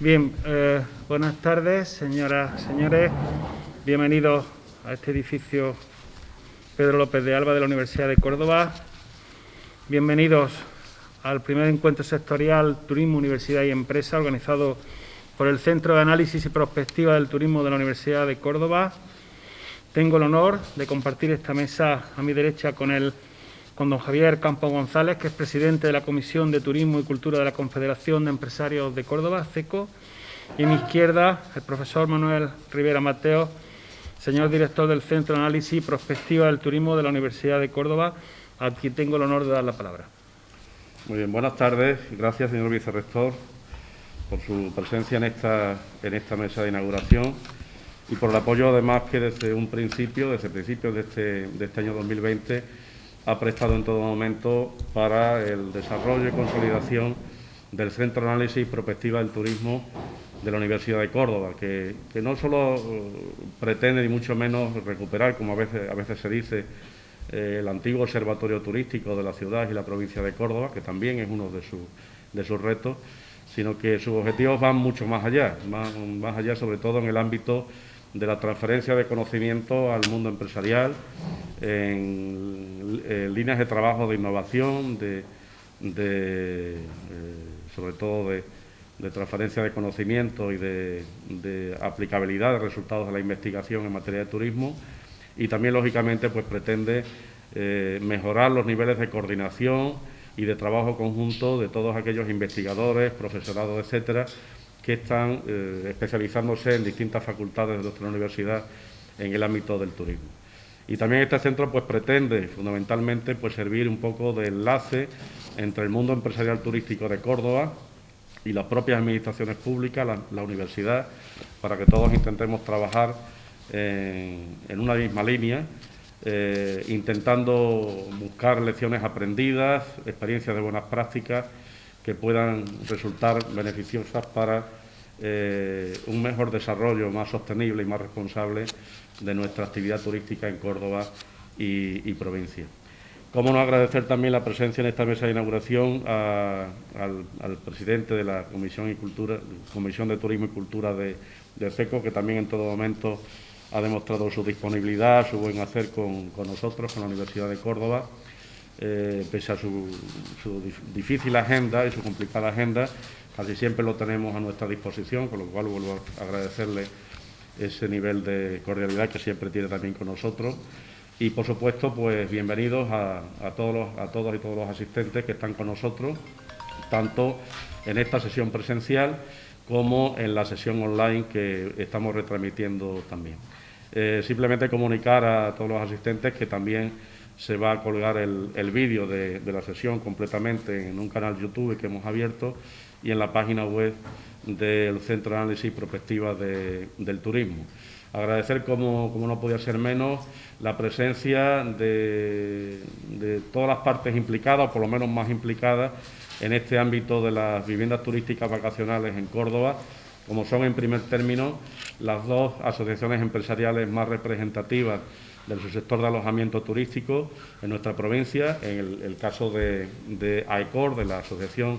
Bien, buenas tardes, señoras y señores. Bienvenidos a este edificio Pedro López de Alba de la Universidad de Córdoba. Bienvenidos al primer encuentro sectorial Turismo, Universidad y Empresa, organizado por el Centro de Análisis y Prospectiva del Turismo de la Universidad de Córdoba. Tengo el honor de compartir esta mesa a mi derecha con don Javier Campos González, que es presidente de la Comisión de Turismo y Cultura de la Confederación de Empresarios de Córdoba, CECO, y a mi izquierda el profesor Manuel Rivera Mateo, señor director del Centro de Análisis y Prospectiva del Turismo de la Universidad de Córdoba, a quien tengo el honor de dar la palabra. Muy bien, buenas tardes. Gracias, señor vicerrector, por su presencia en esta mesa de inauguración y por el apoyo, además, que desde principios de este año 2020, ha prestado en todo momento para el desarrollo y consolidación del Centro de Análisis y Prospectiva del Turismo de la Universidad de Córdoba, que no solo pretende, ni mucho menos, recuperar, como a veces se dice, el antiguo observatorio turístico de la ciudad y la provincia de Córdoba, que también es uno de sus retos, sino que sus objetivos van mucho más allá, sobre todo en el ámbito de la transferencia de conocimiento al mundo empresarial, en líneas de trabajo de innovación, sobre todo de transferencia de conocimiento y de aplicabilidad de resultados de la investigación en materia de turismo, y también, lógicamente, pues pretende mejorar los niveles de coordinación y de trabajo conjunto de todos aquellos investigadores, profesorado, etcétera, que están especializándose en distintas facultades de nuestra universidad en el ámbito del turismo. Y también este centro pues pretende fundamentalmente pues servir un poco de enlace entre el mundo empresarial turístico de Córdoba y las propias administraciones públicas, la universidad, para que todos intentemos trabajar en una misma línea, intentando buscar lecciones aprendidas, experiencias de buenas prácticas que puedan resultar beneficiosas para un mejor desarrollo más sostenible y más responsable de nuestra actividad turística en Córdoba y provincia. Cómo no agradecer también la presencia en esta mesa de inauguración al presidente de la Comisión de Turismo y Cultura de CECO, que también en todo momento ha demostrado su disponibilidad, su buen hacer con nosotros, con la Universidad de Córdoba, pese a su difícil agenda y su complicada agenda. Casi siempre lo tenemos a nuestra disposición, con lo cual vuelvo a agradecerle ese nivel de cordialidad que siempre tiene también con nosotros. Y, por supuesto, pues bienvenidos a todos y todos los asistentes que están con nosotros, tanto en esta sesión presencial como en la sesión online que estamos retransmitiendo también. Simplemente comunicar a todos los asistentes que también se va a colgar el vídeo de la sesión completamente en un canal YouTube que hemos abierto y en la página web del Centro de Análisis y Prospectiva del Turismo. Agradecer, como no podía ser menos, la presencia de todas las partes implicadas, o por lo menos más implicadas, en este ámbito de las viviendas turísticas vacacionales en Córdoba, como son, en primer término, las dos asociaciones empresariales más representativas del subsector de alojamiento turístico en nuestra provincia, en el caso de AECOR, de la Asociación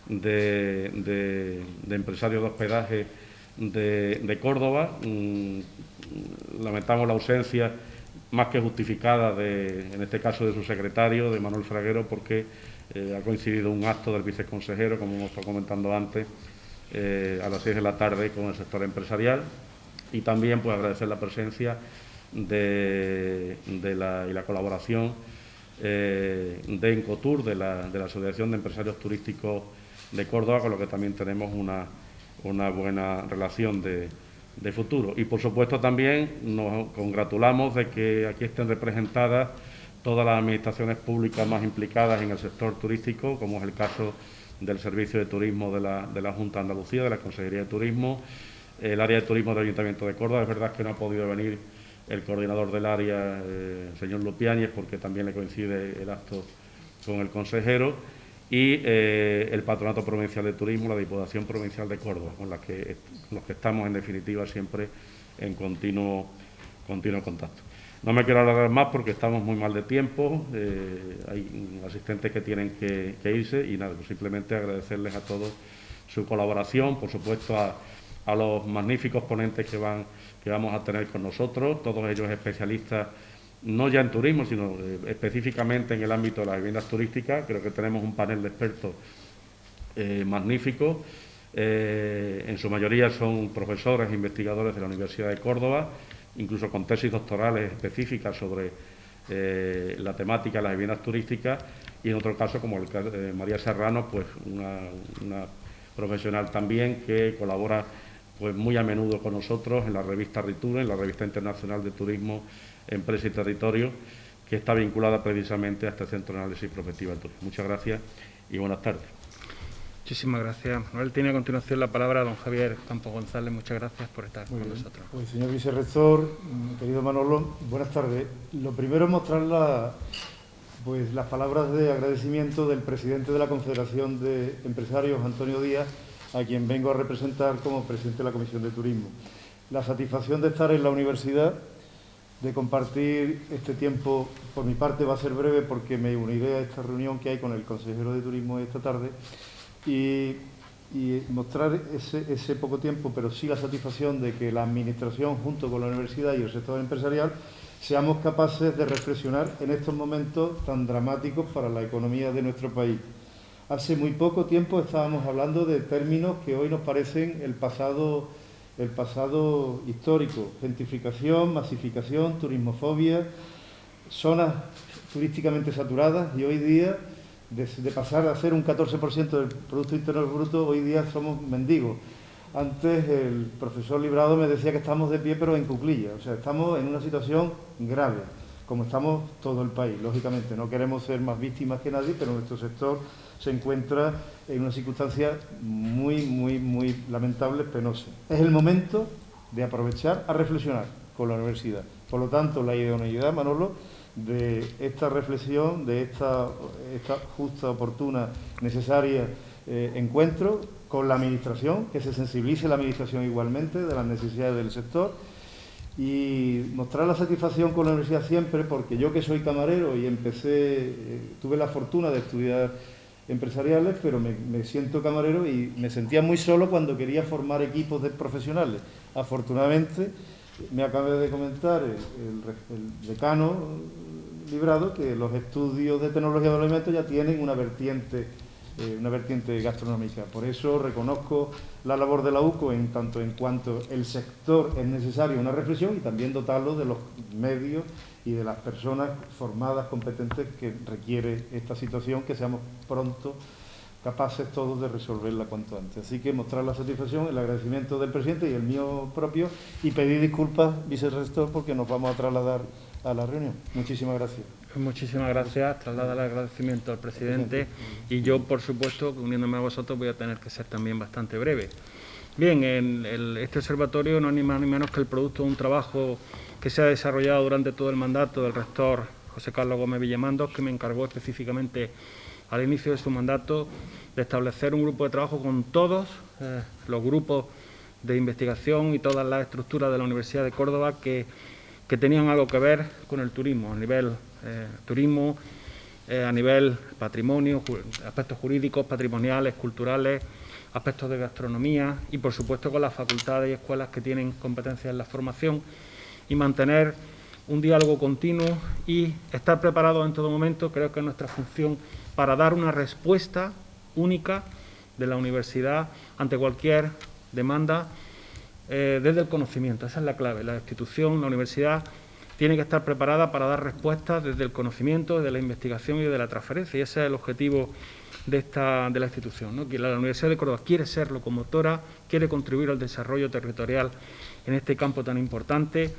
de Empresarios de Hospedaje de Córdoba. Lamentamos la ausencia más que justificada, en este caso, de su secretario, de Manuel Fraguero, porque ha coincidido un acto del viceconsejero, como hemos estado comentando antes, a las 6 de la tarde con el sector empresarial. Y también pues agradecer la presencia y la colaboración de Encotur, de la Asociación de Empresarios Turísticos de Córdoba, con lo que también tenemos una buena relación de futuro. Y, por supuesto, también nos congratulamos de que aquí estén representadas todas las administraciones públicas más implicadas en el sector turístico, como es el caso del Servicio de Turismo de la Junta de Andalucía, de la Consejería de Turismo, el área de turismo del Ayuntamiento de Córdoba. Es verdad que no ha podido venir el coordinador del área, el señor Lupiáñez, porque también le coincide el acto con el consejero, y el Patronato Provincial de Turismo, la Diputación Provincial de Córdoba, con los que estamos, en definitiva, siempre en continuo contacto. No me quiero alargar más porque estamos muy mal de tiempo, hay asistentes que tienen que irse y nada, pues simplemente agradecerles a todos su colaboración, por supuesto a los magníficos ponentes que vamos a tener con nosotros, todos ellos especialistas no ya en turismo, sino específicamente en el ámbito de las viviendas turísticas. Creo que tenemos un panel de expertos magnífico. En su mayoría son profesores e investigadores de la Universidad de Córdoba, incluso con tesis doctorales específicas sobre la temática de las viviendas turísticas, y en otro caso, como el caso de María Serrano, pues una profesional también que colabora pues muy a menudo con nosotros en la revista Riture, en la revista internacional de turismo, empresa y territorio, que está vinculada precisamente a este Centro de Análisis y Prospectiva del Turismo. Muchas gracias y buenas tardes. Muchísimas gracias, Manuel. Tiene a continuación la palabra don Javier Campos González. Muchas gracias por estar con nosotros. Pues, señor vicerrector, querido Manolo, buenas tardes. Lo primero es mostrar las palabras de agradecimiento del presidente de la Confederación de Empresarios, Antonio Díaz, a quien vengo a representar como presidente de la Comisión de Turismo. La satisfacción de estar en la universidad, de compartir este tiempo, por mi parte va a ser breve porque me uniré a esta reunión que hay con el consejero de Turismo esta tarde, y mostrar ese poco tiempo, pero sí la satisfacción de que la Administración, junto con la universidad y el sector empresarial, seamos capaces de reflexionar en estos momentos tan dramáticos para la economía de nuestro país. Hace muy poco tiempo estábamos hablando de términos que hoy nos parecen el pasado histórico: gentrificación, masificación, turismofobia, zonas turísticamente saturadas, y hoy día, de pasar a ser un 14% del Producto Interior Bruto, hoy día somos mendigos. Antes el profesor Librado me decía que estamos de pie pero en cuclillas, o sea, estamos en una situación grave, como estamos todo el país. Lógicamente no queremos ser más víctimas que nadie, pero nuestro sector se encuentra en una circunstancia muy lamentable, penosa. Es el momento de aprovechar a reflexionar con la universidad. Por lo tanto, la idoneidad, Manolo, de esta reflexión, de esta justa, oportuna, necesaria encuentro con la Administración, que se sensibilice la Administración igualmente de las necesidades del sector, y mostrar la satisfacción con la universidad siempre, porque yo, que soy camarero y tuve la fortuna de estudiar empresariales, pero me siento camarero y me sentía muy solo cuando quería formar equipos de profesionales. Afortunadamente, me acaba de comentar el decano Librado que los estudios de tecnología de los alimentos ya tienen una vertiente gastronómica. Por eso reconozco la labor de la UCO en tanto en cuanto el sector es necesario una reflexión, y también dotarlo de los medios y de las personas formadas, competentes, que requiere esta situación, que seamos pronto capaces todos de resolverla cuanto antes. Así que mostrar la satisfacción, el agradecimiento del presidente y el mío propio, y pedir disculpas, vicerrector, porque nos vamos a trasladar a la reunión. Muchísimas gracias. Muchísimas gracias. Traslada el agradecimiento al presidente, y yo, por supuesto, uniéndome a vosotros, voy a tener que ser también bastante breve. Bien, este observatorio no es ni más ni menos que el producto de un trabajo que se ha desarrollado durante todo el mandato del rector José Carlos Gómez Villamandos, que me encargó específicamente al inicio de su mandato de establecer un grupo de trabajo con todos los grupos de investigación y todas las estructuras de la Universidad de Córdoba que tenían algo que ver con el turismo, a nivel turismo, a nivel patrimonio, aspectos jurídicos, patrimoniales, culturales, aspectos de gastronomía, y por supuesto con las facultades y escuelas que tienen competencias en la formación, y mantener un diálogo continuo y estar preparados en todo momento. Creo que es nuestra función para dar una respuesta única de la universidad ante cualquier demanda desde el conocimiento. Esa es la clave. La institución, la universidad, tiene que estar preparada para dar respuestas desde el conocimiento, desde la investigación y de la transferencia, y ese es el objetivo de la institución, ¿no? Que la Universidad de Córdoba quiere ser locomotora, quiere contribuir al desarrollo territorial en este campo tan importante,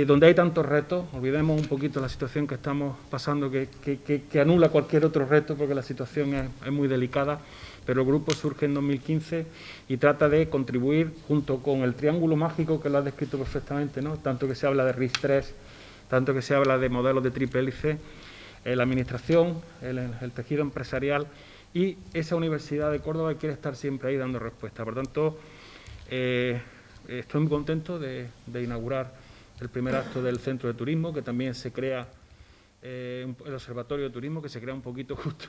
donde hay tantos retos. Olvidemos un poquito la situación que estamos pasando, que anula cualquier otro reto, porque la situación es muy delicada, pero el grupo surge en 2015 y trata de contribuir, junto con el triángulo mágico que lo ha descrito perfectamente, ¿no? Tanto que se habla de RIS3, tanto que se habla de modelos de triple hélice, la administración, el tejido empresarial y esa Universidad de Córdoba, que quiere estar siempre ahí dando respuesta. Por tanto, estoy muy contento de inaugurar el primer acto del Centro de Turismo, que también se crea el Observatorio de Turismo, que se crea un poquito justo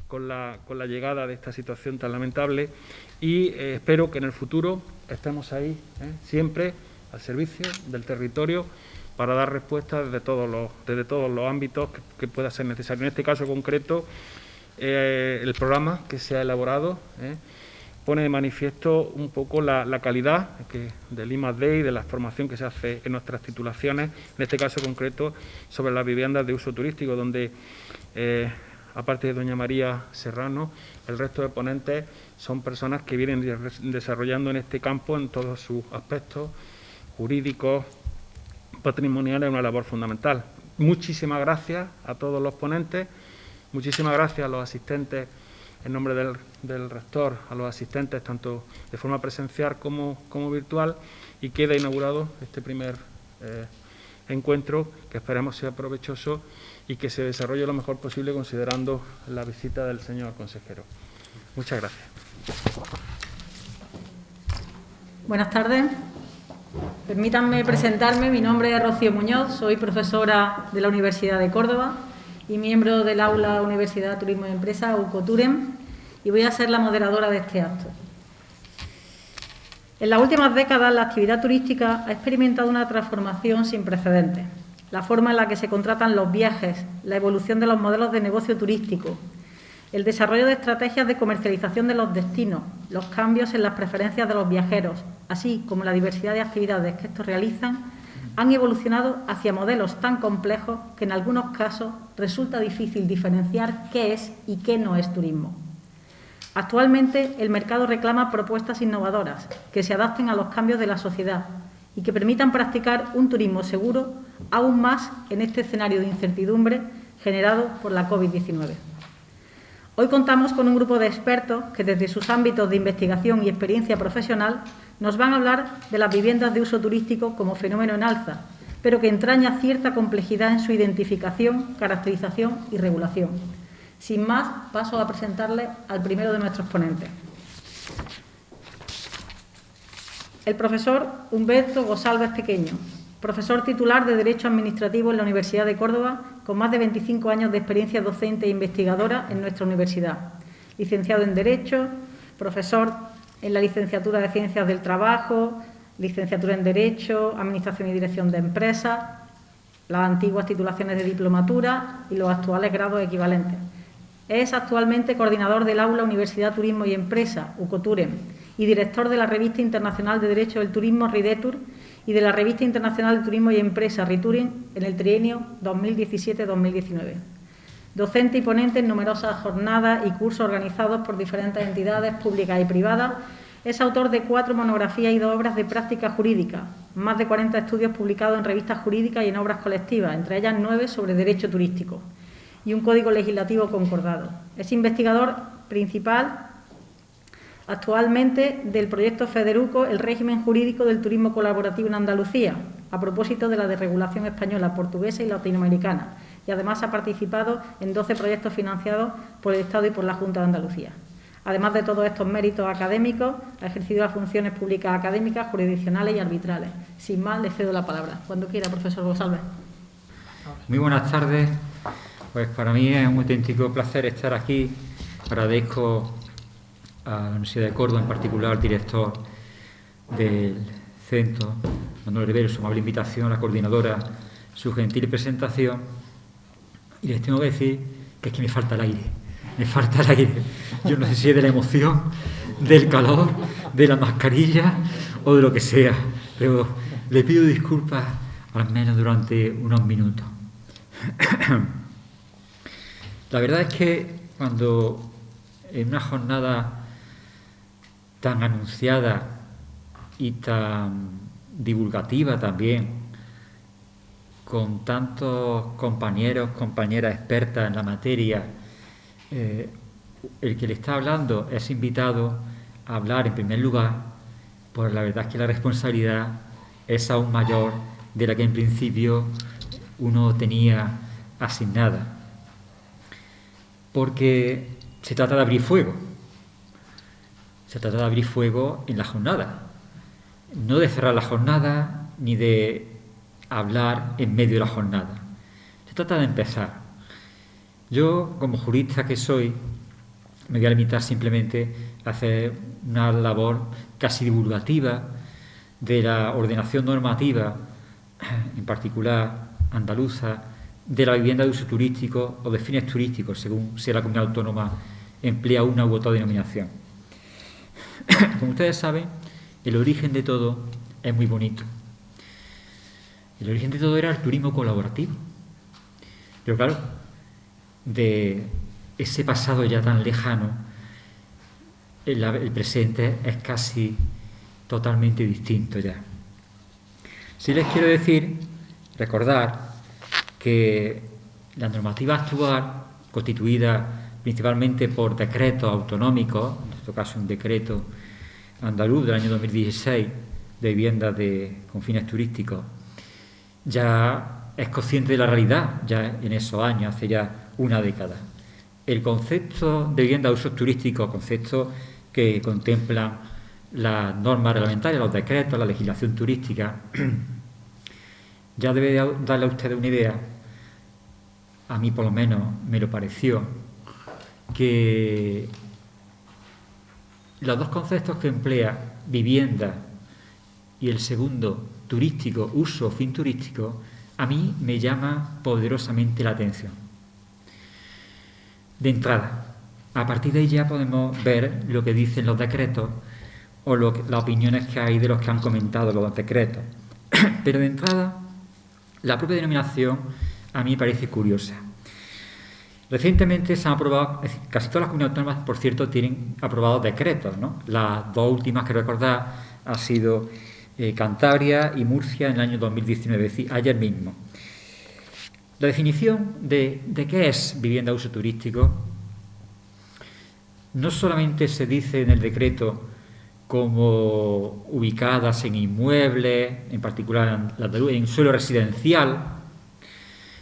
con la llegada de esta situación tan lamentable y espero que en el futuro estemos ahí siempre al servicio del territorio para dar respuesta desde todos los ámbitos que pueda ser necesario. En este caso concreto, el programa que se ha elaborado pone de manifiesto un poco la calidad del I+D y de la formación que se hace en nuestras titulaciones, en este caso concreto sobre las viviendas de uso turístico, donde aparte de doña María Serrano, el resto de ponentes son personas que vienen desarrollando en este campo en todos sus aspectos jurídicos, patrimoniales, una labor fundamental. Muchísimas gracias a todos los ponentes, muchísimas gracias a los asistentes en nombre del rector, a los asistentes tanto de forma presencial como virtual, y queda inaugurado este primer encuentro que esperemos sea provechoso y que se desarrolle lo mejor posible considerando la visita del señor consejero. Muchas gracias. Buenas tardes. Permítanme presentarme. Mi nombre es Rocío Muñoz, soy profesora de la Universidad de Córdoba y miembro del aula Universidad Turismo y Empresa, UCOTUREM, y voy a ser la moderadora de este acto. En las últimas décadas, la actividad turística ha experimentado una transformación sin precedentes. La forma en la que se contratan los viajes, la evolución de los modelos de negocio turístico, el desarrollo de estrategias de comercialización de los destinos, los cambios en las preferencias de los viajeros, así como la diversidad de actividades que estos realizan, han evolucionado hacia modelos tan complejos que en algunos casos resulta difícil diferenciar qué es y qué no es turismo. Actualmente, el mercado reclama propuestas innovadoras que se adapten a los cambios de la sociedad y que permitan practicar un turismo seguro, aún más en este escenario de incertidumbre generado por la COVID-19. Hoy contamos con un grupo de expertos que, desde sus ámbitos de investigación y experiencia profesional, nos van a hablar de las viviendas de uso turístico como fenómeno en alza, pero que entraña cierta complejidad en su identificación, caracterización y regulación. Sin más, paso a presentarle al primero de nuestros ponentes. El profesor Humberto Gosalvez Pequeño, profesor titular de Derecho Administrativo en la Universidad de Córdoba, con más de 25 años de experiencia docente e investigadora en nuestra universidad. Licenciado en Derecho, profesor en la licenciatura de Ciencias del Trabajo, licenciatura en Derecho, Administración y Dirección de Empresas, las antiguas titulaciones de diplomatura y los actuales grados equivalentes. Es actualmente coordinador del aula Universidad Turismo y Empresa, UCOTUREM, y director de la Revista Internacional de Derecho del Turismo, RIDETUR, y de la Revista Internacional de Turismo y Empresa, RITURIN, en el trienio 2017-2019. Docente y ponente en numerosas jornadas y cursos organizados por diferentes entidades públicas y privadas, es autor de 4 monografías y 2 obras de práctica jurídica, más de 40 estudios publicados en revistas jurídicas y en obras colectivas, entre ellas 9 sobre derecho turístico, y un código legislativo concordado. Es investigador principal actualmente del proyecto FEDERUCO, el régimen jurídico del turismo colaborativo en Andalucía, a propósito de la desregulación española, portuguesa y latinoamericana, y además ha participado en 12 proyectos financiados por el Estado y por la Junta de Andalucía. Además de todos estos méritos académicos, ha ejercido las funciones públicas académicas, jurisdiccionales y arbitrales. Sin más, le cedo la palabra. Cuando quiera, profesor Gosalvez. Muy buenas tardes. Pues para mí es un auténtico placer estar aquí. Agradezco a la Universidad de Córdoba, en particular al director del centro, Manuel Rivero, su amable invitación, a la coordinadora, su gentil presentación. Y les tengo que decir que es que me falta el aire. Me falta el aire. Yo no sé si es de la emoción, del calor, de la mascarilla o de lo que sea. Pero le pido disculpas al menos durante unos minutos. La verdad es que cuando en una jornada tan anunciada y tan divulgativa también, con tantos compañeros, compañeras expertas en la materia, el que le está hablando es invitado a hablar en primer lugar, pues la verdad es que la responsabilidad es aún mayor de la que en principio uno tenía asignada. Porque se trata de abrir fuego. Se trata de abrir fuego en la jornada. No de cerrar la jornada ni de hablar en medio de la jornada. Se trata de empezar. Yo, como jurista que soy, me voy a limitar simplemente a hacer una labor casi divulgativa de la ordenación normativa, en particular andaluza, de la vivienda de uso turístico o de fines turísticos, según si la comunidad autónoma emplea una u otra denominación. Como ustedes saben, el origen de todo es muy bonito. El origen de todo era el turismo colaborativo. Pero claro, de ese pasado ya tan lejano, el presente es casi totalmente distinto ya. Sí les quiero decir, recordar, que la normativa actual, constituida principalmente por decretos autonómicos, en este caso un decreto andaluz del año 2016 de vivienda con fines turísticos, ya es consciente de la realidad, ya en esos años, hace ya una década. El concepto de vivienda de usos turísticos, concepto que contemplan las normas reglamentarias, los decretos, la legislación turística, ya debe darle a ustedes una idea, a mí por lo menos me lo pareció, que los dos conceptos que emplea, vivienda y el segundo, turístico, uso o fin turístico, a mí me llama poderosamente la atención. De entrada, a partir de ahí ya podemos ver lo que dicen los decretos o las opiniones que hay de los que han comentado los decretos. Pero de entrada, la propia denominación a mí me parece curiosa. Recientemente se han aprobado, casi todas las comunidades autónomas, por cierto, tienen aprobados decretos, ¿no? Las dos últimas que recordar han sido Cantabria y Murcia en el año 2019, es decir, ayer mismo. La definición de qué es vivienda de uso turístico no solamente se dice en el decreto como ubicadas en inmuebles, en particular en suelo residencial,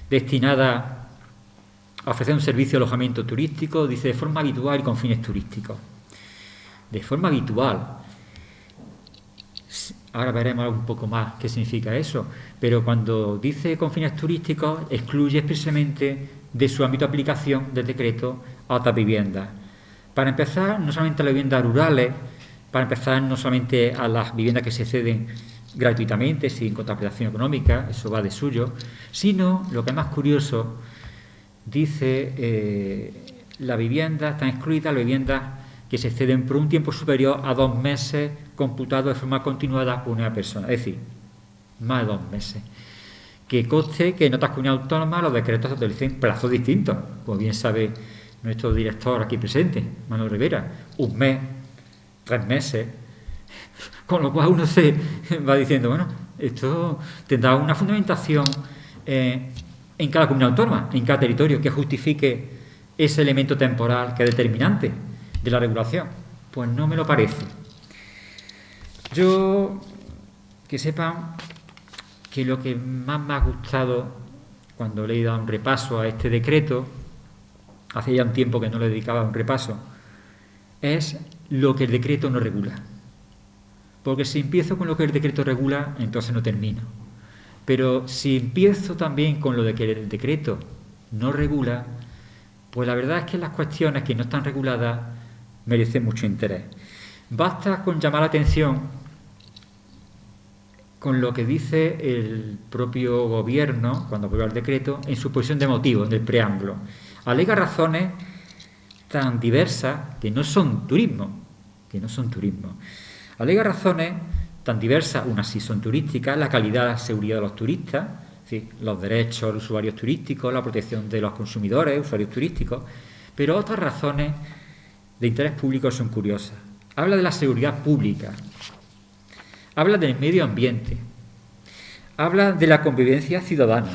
destinada a ofrecer un servicio de alojamiento turístico, dice de forma habitual y con fines turísticos. De forma habitual. Ahora veremos un poco más qué significa eso, pero cuando dice con fines turísticos, excluye expresamente de su ámbito de aplicación del decreto a otras viviendas. Para empezar, no solamente a las viviendas rurales, para empezar no solamente a las viviendas que se ceden gratuitamente, sin contraprestación económica, eso va de suyo, sino, lo que es más curioso, dice la vivienda, están excluidas las viviendas que se ceden por un tiempo superior a 2 meses computado de forma continuada por una persona, es decir, más de 2 meses. Que conste que en otras comunidades autónomas los decretos establecen plazos distintos, como bien sabe nuestro director aquí presente, Manuel Rivera, 1 mes, 3 meses, con lo cual uno se va diciendo, bueno, esto tendrá una fundamentación en cada comunidad autónoma, en cada territorio, que justifique ese elemento temporal que es determinante de la regulación. Pues no me lo parece. Yo, que sepan que lo que más me ha gustado cuando le he dado un repaso a este decreto, hace ya un tiempo que no le dedicaba un repaso, es lo que el decreto no regula. Porque si empiezo con lo que el decreto regula, entonces no termino. Pero si empiezo también con lo de que el decreto no regula, pues la verdad es que las cuestiones que no están reguladas merecen mucho interés. Basta con llamar la atención con lo que dice el propio gobierno, cuando aprueba el decreto, en su exposición de motivos, en el preámbulo. Alega razones tan diversas que no son turismo, Alega razones tan diversas, unas sí son turísticas, la calidad, la seguridad de los turistas, ¿sí?, los derechos de los usuarios turísticos, la protección de los consumidores, usuarios turísticos, pero otras razones de interés público son curiosas. Habla de la seguridad pública, habla del medio ambiente, habla de la convivencia ciudadana.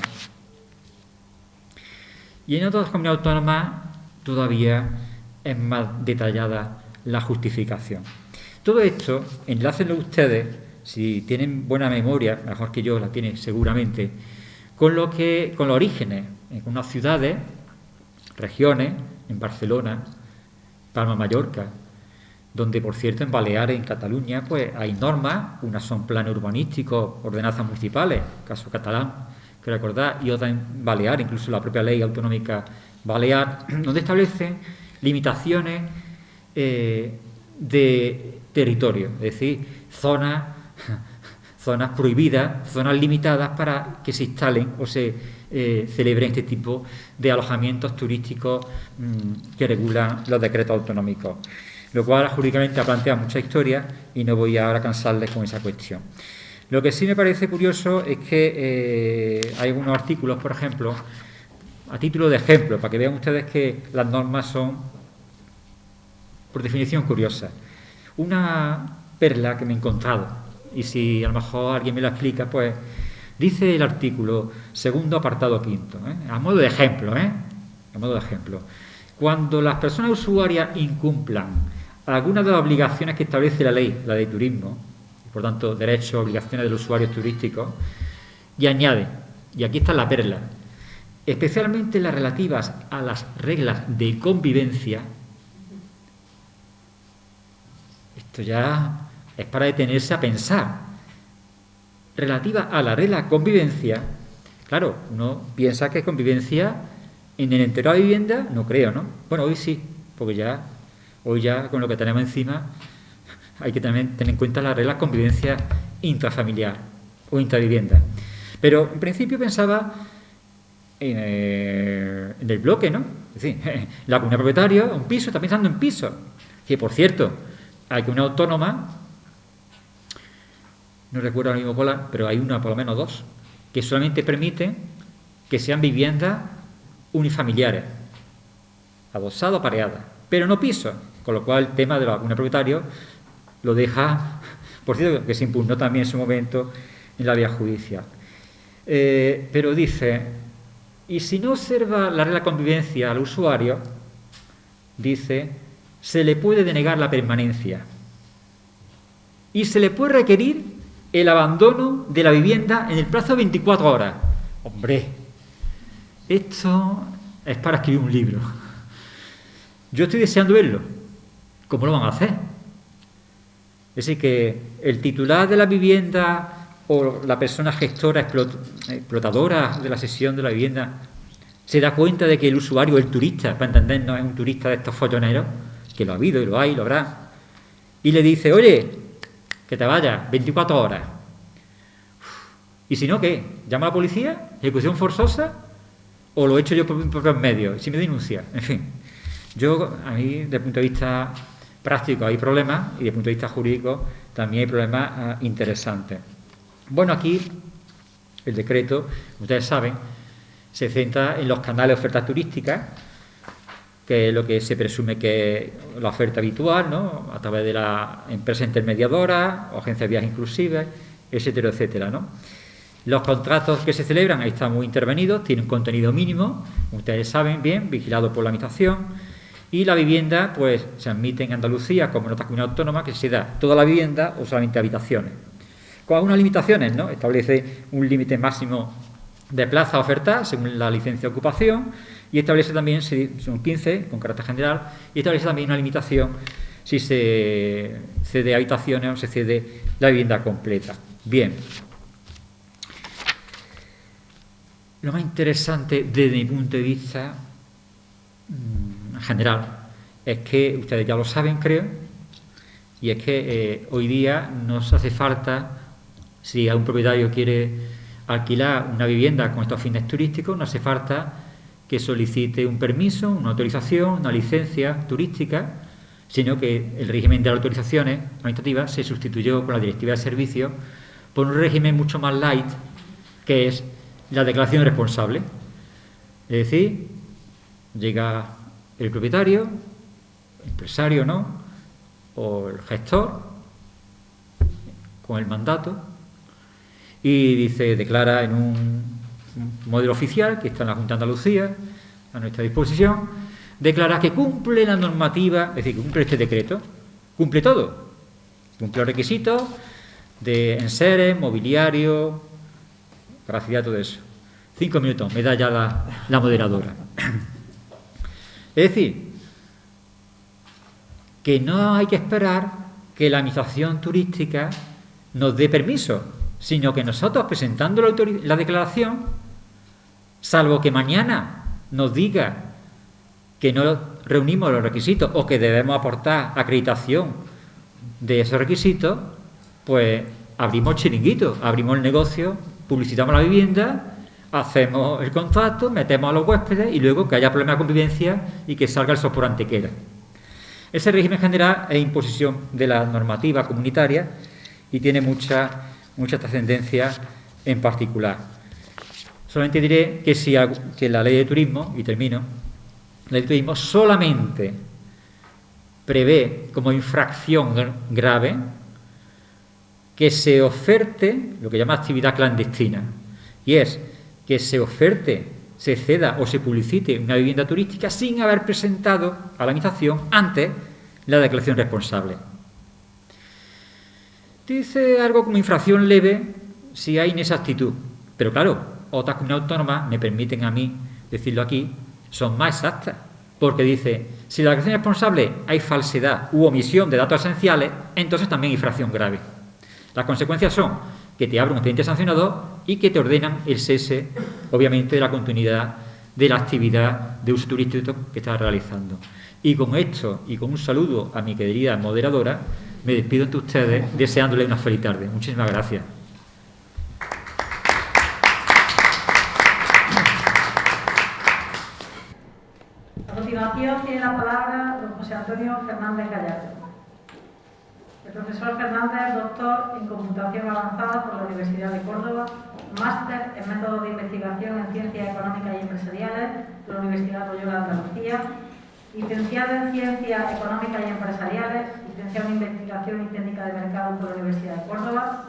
Y en otras comunidades autónomas todavía es más detallada la justificación. Todo esto, enlácenlo ustedes, si tienen buena memoria, mejor que yo la tienen seguramente, con los orígenes en unas ciudades, regiones, en Barcelona, Palma, Mallorca, donde, por cierto, en Baleares, en Cataluña, pues hay normas, unas son planes urbanísticos, ordenanzas municipales, caso catalán, que recordar, y otras en Baleares, incluso la propia ley autonómica balear, donde establecen limitaciones de territorio, es decir, zonas prohibidas, zonas limitadas para que se instalen o se celebren este tipo de alojamientos turísticos que regulan los decretos autonómicos. Lo cual jurídicamente plantea mucha historia y no voy ahora a cansarles con esa cuestión. Lo que sí me parece curioso es que hay algunos artículos, por ejemplo, a título de ejemplo, para que vean ustedes que las normas son, por definición, curiosas. Una perla que me he encontrado, y si a lo mejor alguien me la explica, pues dice el artículo segundo, apartado quinto, a modo de ejemplo, a modo de ejemplo. Cuando las personas usuarias incumplan algunas de las obligaciones que establece la ley de turismo, por tanto, derechos y obligaciones de los usuarios turísticos, y añade, y aquí está la perla, especialmente las relativas a las reglas de convivencia. Esto ya es para detenerse a pensar. Relativa a la regla de convivencia, claro, uno piensa que convivencia en el interior de la vivienda, no creo, ¿no? Bueno, hoy sí, porque hoy ya con lo que tenemos encima hay que también tener en cuenta la regla de convivencia intrafamiliar o intravivienda. Pero en principio pensaba en el bloque, ¿no? Es decir, la comunidad propietaria, un piso, está pensando en piso. Que, por cierto, hay que una autónoma, no recuerdo ahora mismo cuál, pero hay una, por lo menos dos, que solamente permiten que sean viviendas unifamiliares, adosadas o pareadas, pero no pisos, con lo cual el tema de la comunidad propietaria lo deja, por cierto, que se impugnó también en su momento en la vía judicial. Pero dice, y si no observa la regla de convivencia al usuario, dice, se le puede denegar la permanencia y se le puede requerir el abandono de la vivienda en el plazo de 24 horas. Hombre, esto es para escribir un libro. Yo estoy deseando verlo. ¿Cómo lo van a hacer? Es decir, que el titular de la vivienda o la persona gestora, explotadora de la cesión de la vivienda, se da cuenta de que el usuario, el turista, para entendernos, es un turista de estos folloneros, que lo ha habido y lo hay y lo habrá, y le dice, oye, que te vayas, 24 horas. Y si no, ¿qué? ¿Llama a la policía? ¿Ejecución forzosa? ¿O lo he hecho yo por mis propios medios? Si me denuncia. En fin, a mí, desde el punto de vista práctico hay problemas y desde el punto de vista jurídico también hay problemas interesantes. Bueno, aquí el decreto, ustedes saben, se centra en los canales de oferta turística, que es lo que se presume que es la oferta habitual, ¿no? A través de la empresa intermediadora, o agencias de viajes inclusive, etcétera, etcétera, ¿no? Los contratos que se celebran, ahí están muy intervenidos, tienen un contenido mínimo, ustedes saben bien, vigilado por la Administración, y la vivienda, pues, se admite en Andalucía, como en otras comunidades autónomas, que se da toda la vivienda o solamente habitaciones. Con algunas limitaciones, ¿no? Establece un límite máximo de plaza a ofertar, según la licencia de ocupación, y establece también, son 15 con carácter general, y establece también una limitación si se cede habitaciones o se cede la vivienda completa. Bien. Lo más interesante desde mi punto de vista general es que, ustedes ya lo saben, creo, y es que hoy día nos hace falta, si un propietario quiere alquilar una vivienda con estos fines turísticos, no hace falta que solicite un permiso, una autorización, una licencia turística, sino que el régimen de autorizaciones administrativas se sustituyó con la Directiva de Servicios por un régimen mucho más light, que es la declaración responsable. Es decir, llega el propietario, empresario, ¿no?, o el gestor, con el mandato, y dice, declara en un modelo oficial que está en la Junta de Andalucía a nuestra disposición, declara que cumple la normativa, es decir, que cumple este decreto, cumple todo, cumple los requisitos de enseres, mobiliario, gracias a todo eso. 5 minutos, me da ya la moderadora. Es decir, que no hay que esperar que la Administración turística nos dé permiso, sino que nosotros, presentando la declaración, salvo que mañana nos diga que no reunimos los requisitos o que debemos aportar acreditación de esos requisitos, pues abrimos chiringuitos, abrimos el negocio, publicitamos la vivienda, hacemos el contrato, metemos a los huéspedes y luego que haya problema de convivencia y que salga el sopor antequera. Ese régimen general es imposición de la normativa comunitaria y tiene mucha trascendencia en particular. Solamente diré que la ley de turismo, y termino, la ley de turismo solamente prevé como infracción grave que se oferte lo que llama actividad clandestina, y es que se oferte, se ceda o se publicite una vivienda turística sin haber presentado a la Administración antes la declaración responsable. Dice algo como infracción leve si hay inexactitud, pero claro, otras comunidades autónomas, me permiten a mí decirlo aquí, son más exactas, porque dice, si la declaración responsable hay falsedad u omisión de datos esenciales, entonces también infracción grave. Las consecuencias son que te abre un expediente sancionador y que te ordenan el cese, obviamente, de la continuidad de la actividad de uso turístico que estás realizando. Y con esto, y con un saludo a mi querida moderadora, me despido ante ustedes deseándole una feliz tarde. Muchísimas gracias. A continuación tiene la palabra don José Antonio Fernández Gallardo. El profesor Fernández es doctor en computación avanzada por la Universidad de Córdoba, máster en métodos de investigación en ciencias económicas y empresariales por la Universidad Loyola de Andalucía, licenciado en ciencias económicas y empresariales, licenciado en investigación y técnica de mercado por la Universidad de Córdoba.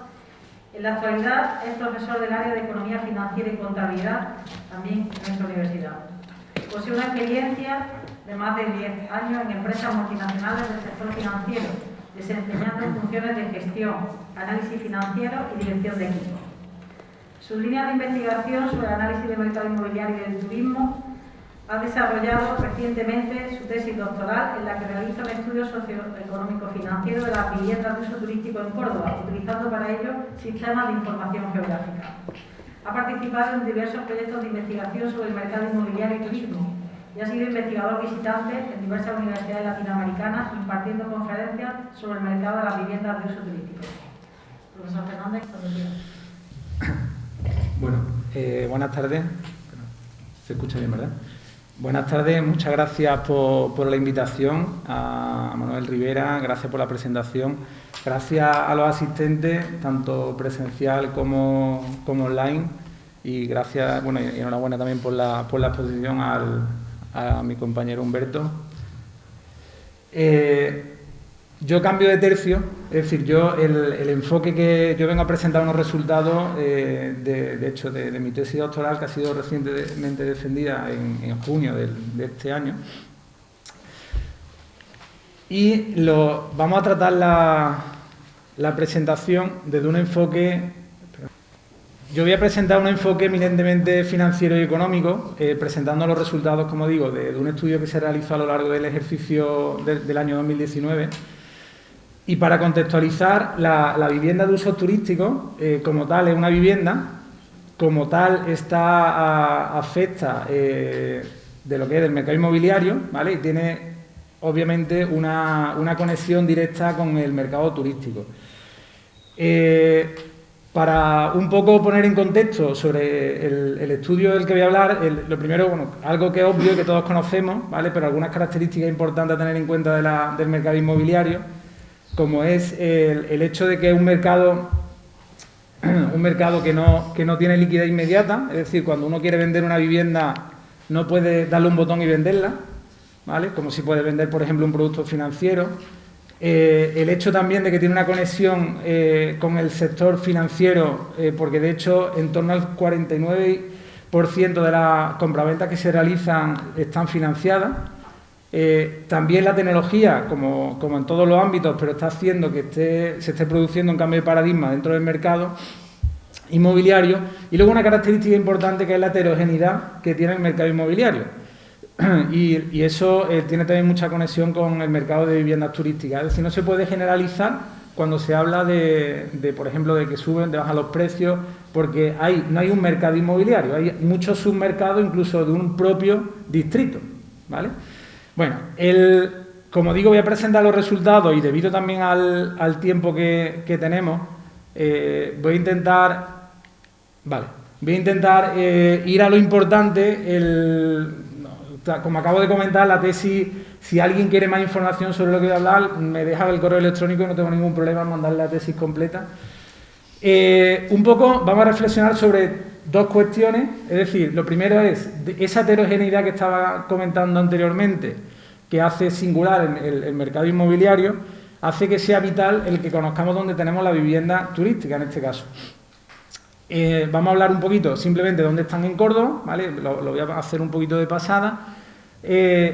En la actualidad es profesor del área de economía financiera y contabilidad, también en nuestra universidad. Posee una experiencia de más de 10 años en empresas multinacionales del sector financiero, desempeñando funciones de gestión, análisis financiero y dirección de equipo. Su línea de investigación sobre el análisis del mercado inmobiliario y del turismo ha desarrollado recientemente su tesis doctoral en la que realiza un estudio socioeconómico financiero de las viviendas de uso turístico en Córdoba, utilizando para ello sistemas de información geográfica. Ha participado en diversos proyectos de investigación sobre el mercado inmobiliario y turismo y ha sido investigador visitante en diversas universidades latinoamericanas impartiendo conferencias sobre el mercado de las viviendas de uso turístico. Profesor Fernández, cuando quiera. Bueno, buenas tardes. Se escucha bien, ¿verdad? Buenas tardes, muchas gracias por la invitación a Manuel Rivera, gracias por la presentación, gracias a los asistentes, tanto presencial como online, y gracias, bueno, y enhorabuena también por la exposición a mi compañero Humberto. Yo cambio de tercio, es decir, yo el enfoque que yo vengo a presentar unos resultados, de hecho, de mi tesis doctoral, que ha sido recientemente defendida en junio de este año. Y vamos a tratar la presentación desde un enfoque. Yo voy a presentar un enfoque eminentemente financiero y económico, presentando los resultados, como digo, de un estudio que se realizó a lo largo del ejercicio del año 2019. Y para contextualizar, la vivienda de uso turístico, como tal, es una vivienda, como tal está afecta de lo que es el mercado inmobiliario, ¿vale? Y tiene, obviamente, una conexión directa con el mercado turístico. Para un poco poner en contexto sobre el estudio del que voy a hablar, lo primero, bueno, algo que es obvio y que todos conocemos, ¿vale? Pero algunas características importantes a tener en cuenta del mercado inmobiliario, como es el hecho de que es un mercado que no tiene liquidez inmediata, es decir, cuando uno quiere vender una vivienda no puede darle un botón y venderla, ¿vale? Como si puede vender, por ejemplo, un producto financiero. El hecho también de que tiene una conexión con el sector financiero, porque de hecho en torno al 49% de las compraventas que se realizan están financiadas. También la tecnología, como en todos los ámbitos, pero está haciendo que se esté produciendo un cambio de paradigma dentro del mercado inmobiliario. Y luego una característica importante que es la heterogeneidad que tiene el mercado inmobiliario. Y eso tiene también mucha conexión con el mercado de viviendas turísticas. Es decir, no se puede generalizar cuando se habla por ejemplo, de que suben, de bajan los precios, porque no hay un mercado inmobiliario, hay muchos submercados incluso de un propio distrito, ¿vale? Bueno, como digo, voy a presentar los resultados y debido también al tiempo que tenemos, voy a intentar ir a lo importante. Como acabo de comentar, la tesis, si alguien quiere más información sobre lo que voy a hablar, me deja el correo electrónico y no tengo ningún problema en mandarle la tesis completa. Un poco vamos a reflexionar sobre dos cuestiones, es decir, lo primero es esa heterogeneidad que estaba comentando anteriormente, que hace singular el mercado inmobiliario, hace que sea vital el que conozcamos dónde tenemos la vivienda turística en este caso. Vamos a hablar un poquito simplemente de dónde están en Córdoba, ¿vale? Lo voy a hacer un poquito de pasada.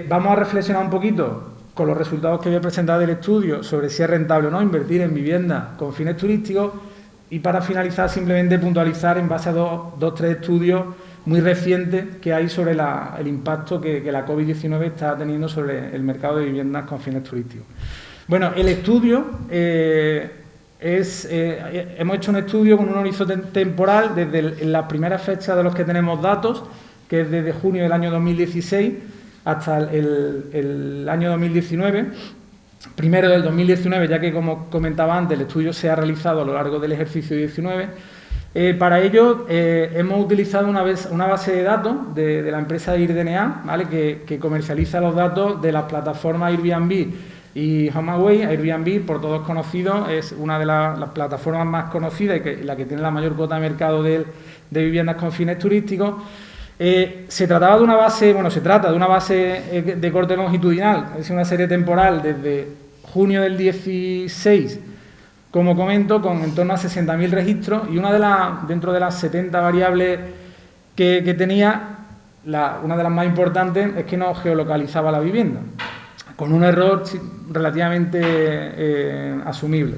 Vamos a reflexionar un poquito con los resultados que voy a presentar del estudio sobre si es rentable o no invertir en vivienda con fines turísticos. Y para finalizar, simplemente puntualizar en base a tres estudios muy recientes que hay sobre el impacto que la COVID-19 está teniendo sobre el mercado de viviendas con fines turísticos. Bueno, el estudio hemos hecho un estudio con un horizonte temporal desde las primeras fechas de los que tenemos datos, que es desde junio del año 2016 hasta el año 2019. Primero del 2019, ya que, como comentaba antes, el estudio se ha realizado a lo largo del ejercicio 19. Para ello, hemos utilizado una base de datos de la empresa Airdnea, ¿vale? que comercializa los datos de las plataformas Airbnb y HomeAway. Airbnb, por todos conocidos, es una de las plataformas más conocidas y la que tiene la mayor cuota de mercado de viviendas con fines turísticos. Se trata de una base de corte longitudinal, es una serie temporal desde junio del 16, como comento, con en torno a 60.000 registros, y dentro de las 70 variables que tenía, una de las más importantes es que no geolocalizaba la vivienda, con un error relativamente asumible.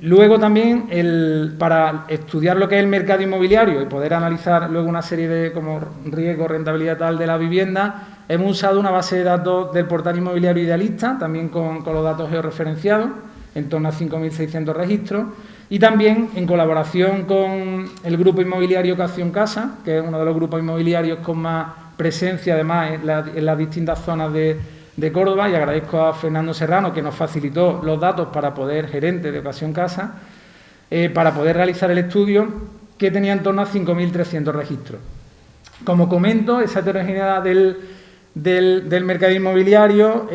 Luego también, para estudiar lo que es el mercado inmobiliario y poder analizar luego una serie de como riesgo, rentabilidad tal de la vivienda, hemos usado una base de datos del portal inmobiliario Idealista, también con los datos georreferenciados, en torno a 5.600 registros, y también en colaboración con el grupo inmobiliario Ocasión Casa, que es uno de los grupos inmobiliarios con más presencia además en las distintas zonas de Córdoba, y agradezco a Fernando Serrano que nos facilitó los datos gerente de Ocasión Casa, para poder realizar el estudio, que tenía en torno a 5.300 registros. Como comento, esa heterogeneidad del mercado inmobiliario,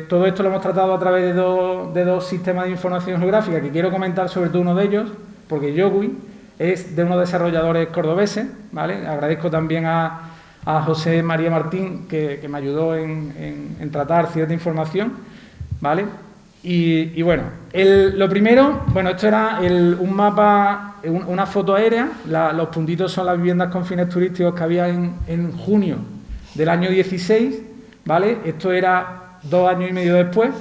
todo esto lo hemos tratado a través de dos sistemas de información geográfica, que quiero comentar sobre todo uno de ellos, porque Yogui es de unos desarrolladores cordobeses, ¿vale? Agradezco también a José María Martín, que me ayudó en tratar cierta información, ¿vale? Y bueno, lo primero, esto era un mapa, una foto aérea, los puntitos son las viviendas con fines turísticos que había en junio del año 16, ¿vale? Esto era 2 años y medio después,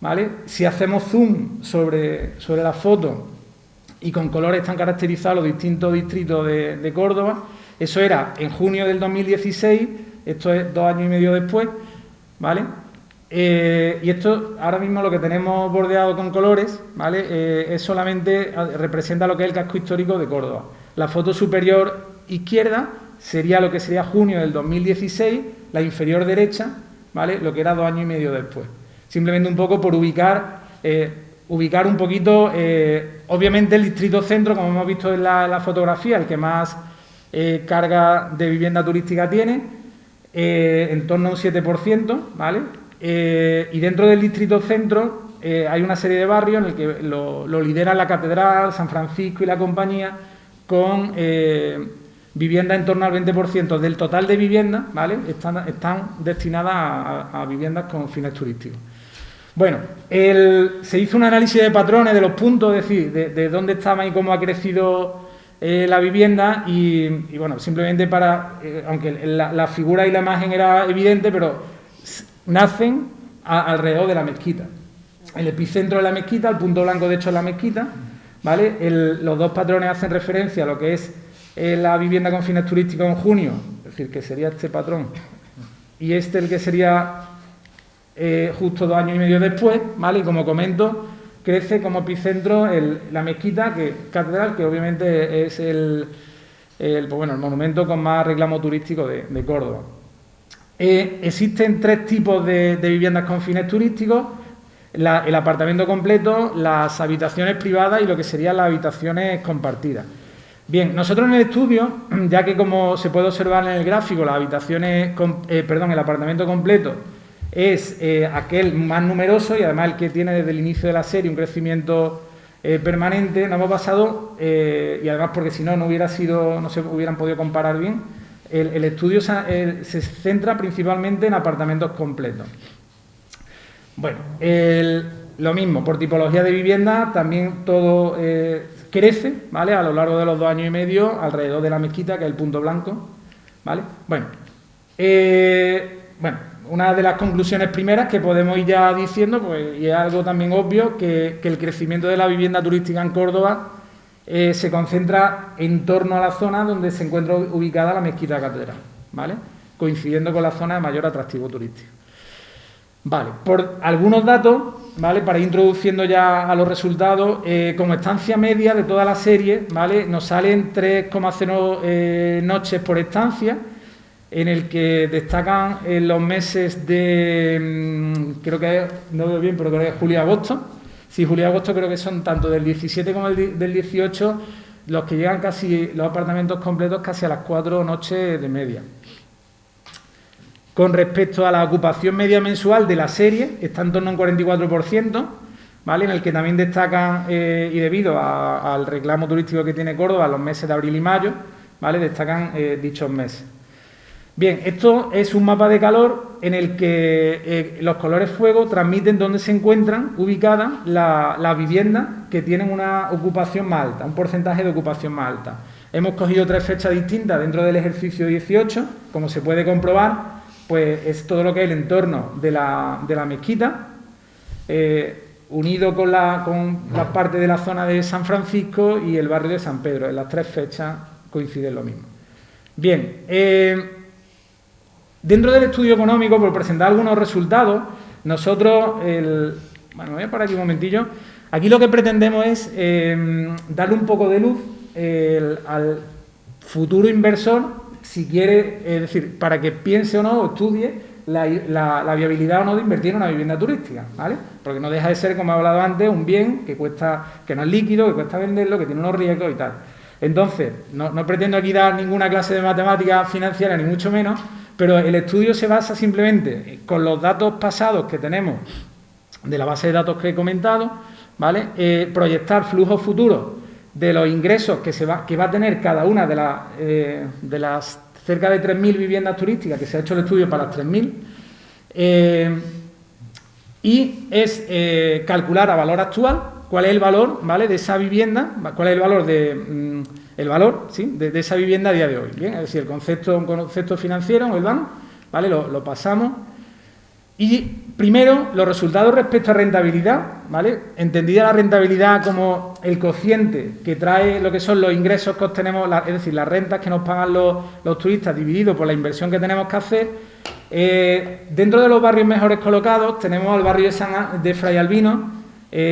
¿vale? Si hacemos zoom sobre la foto y con colores están caracterizados los distintos distritos de Córdoba. Eso era en junio del 2016, esto es 2 años y medio después, ¿vale? Y esto, ahora mismo lo que tenemos bordeado con colores, ¿vale? Es solamente, representa lo que es el casco histórico de Córdoba. La foto superior izquierda sería lo que sería junio del 2016, la inferior derecha, ¿vale? Lo que era 2 años y medio después. Simplemente un poco por ubicar un poquito, obviamente el distrito centro, como hemos visto en la fotografía, el que más carga de vivienda turística tiene, en torno a un 7%, ¿vale? Y dentro del distrito centro hay una serie de barrios en el que lo lideran la Catedral, San Francisco y la Compañía, con vivienda en torno al 20% del total de viviendas, ¿vale? Están destinadas a viviendas con fines turísticos. Bueno, se hizo un análisis de patrones de los puntos, es decir, de dónde estaba y cómo ha crecido la vivienda, y bueno, simplemente aunque la figura y la imagen era evidente, pero nacen alrededor de la mezquita. El epicentro de la mezquita, el punto blanco de hecho es la mezquita, ¿vale? Los dos patrones hacen referencia a lo que es la vivienda con fines turísticos en junio, es decir, que sería este patrón, y el que sería justo 2 años y medio después, ¿vale? Y como comento, crece como epicentro la mezquita, catedral, que obviamente es el monumento con más reclamo turístico de Córdoba. Existen 3 tipos de viviendas con fines turísticos: el apartamento completo, las habitaciones privadas y lo que serían las habitaciones compartidas. Bien, nosotros en el estudio, ya que como se puede observar en el gráfico, las habitaciones, el apartamento completo es aquel más numeroso y además el que tiene desde el inicio de la serie un crecimiento permanente, nos hemos basado, y además porque si no, no se hubieran podido comparar bien, el estudio se centra principalmente en apartamentos completos. Bueno, lo mismo, por tipología de vivienda, también todo crece, ¿vale?, a lo largo de los 2 años y medio alrededor de la mezquita, que es el punto blanco, ¿vale? Bueno, una de las conclusiones primeras que podemos ir ya diciendo, pues, y es algo también obvio, que el crecimiento de la vivienda turística en Córdoba se concentra en torno a la zona donde se encuentra ubicada la mezquita catedral, ¿vale?, coincidiendo con la zona de mayor atractivo turístico. Vale, por algunos datos, ¿vale?, para ir introduciendo ya a los resultados, como estancia media de toda la serie, ¿vale?, nos salen 3,0 noches por estancia, en el que destacan los meses de, creo que no veo bien, pero creo que es julio y agosto. Sí, julio y agosto creo que son tanto del 17 como del 18 los que llegan casi, los apartamentos completos, casi a las 4 noches de media. Con respecto a la ocupación media mensual de la serie, está en torno a un 44%, ¿vale?, en el que también destacan, y debido al reclamo turístico que tiene Córdoba, los meses de abril y mayo, ¿vale?, destacan dichos meses. Bien, esto es un mapa de calor en el que los colores fuego transmiten dónde se encuentran ubicadas las viviendas que tienen una ocupación más alta, un porcentaje de ocupación más alta. Hemos cogido 3 fechas distintas dentro del ejercicio 18, como se puede comprobar, pues es todo lo que es el entorno de la mezquita, unido con la parte de la zona de San Francisco y el barrio de San Pedro. En las 3 fechas coinciden lo mismo. Bien, dentro del estudio económico, por presentar algunos resultados, nosotros, bueno, me voy a parar aquí un momentillo. Aquí lo que pretendemos es darle un poco de luz al futuro inversor, si quiere, es decir, para que piense o no, o estudie la viabilidad o no de invertir en una vivienda turística, ¿vale? Porque no deja de ser, como he hablado antes, un bien que no es líquido, que cuesta venderlo, que tiene unos riesgos y tal. Entonces, no pretendo aquí dar ninguna clase de matemática financiera, ni mucho menos, pero el estudio se basa simplemente con los datos pasados que tenemos de la base de datos que he comentado, ¿vale? Proyectar flujos futuros de los ingresos que va a tener cada una de las cerca de 3.000 viviendas turísticas que se ha hecho el estudio para las 3.000, y es calcular a valor actual cuál es el valor, ¿vale?, de esa vivienda, cuál es el valor de esa vivienda a día de hoy. Bien, es decir, un concepto financiero, el BAN, ¿vale?, lo pasamos. Y primero, los resultados respecto a rentabilidad, ¿vale? Entendida la rentabilidad como el cociente que trae lo que son los ingresos que obtenemos, es decir, las rentas que nos pagan los turistas dividido por la inversión que tenemos que hacer. Dentro de los barrios mejores colocados tenemos al barrio de Fray Albino,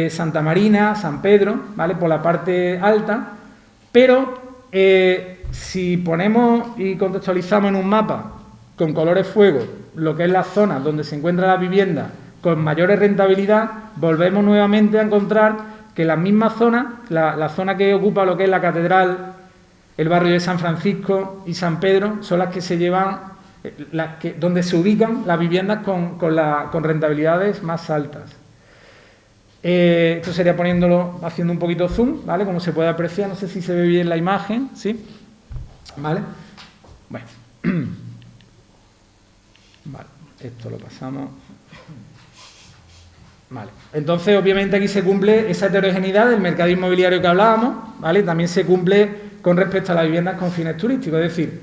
Santa Marina, San Pedro, ¿vale?, por la parte alta, pero si ponemos y contextualizamos en un mapa con colores fuego lo que es la zona donde se encuentra la vivienda con mayores rentabilidad, volvemos nuevamente a encontrar que las mismas zonas, la zona que ocupa lo que es la catedral, el barrio de San Francisco y San Pedro, son las que se llevan, donde se ubican las viviendas con rentabilidades más altas. Esto sería haciendo un poquito zoom, ¿vale?, como se puede apreciar, no sé si se ve bien la imagen, ¿sí? ¿Vale? Bueno. Vale, esto lo pasamos. Vale, entonces obviamente aquí se cumple esa heterogeneidad del mercado inmobiliario que hablábamos, ¿vale? También se cumple con respecto a las viviendas con fines turísticos, es decir,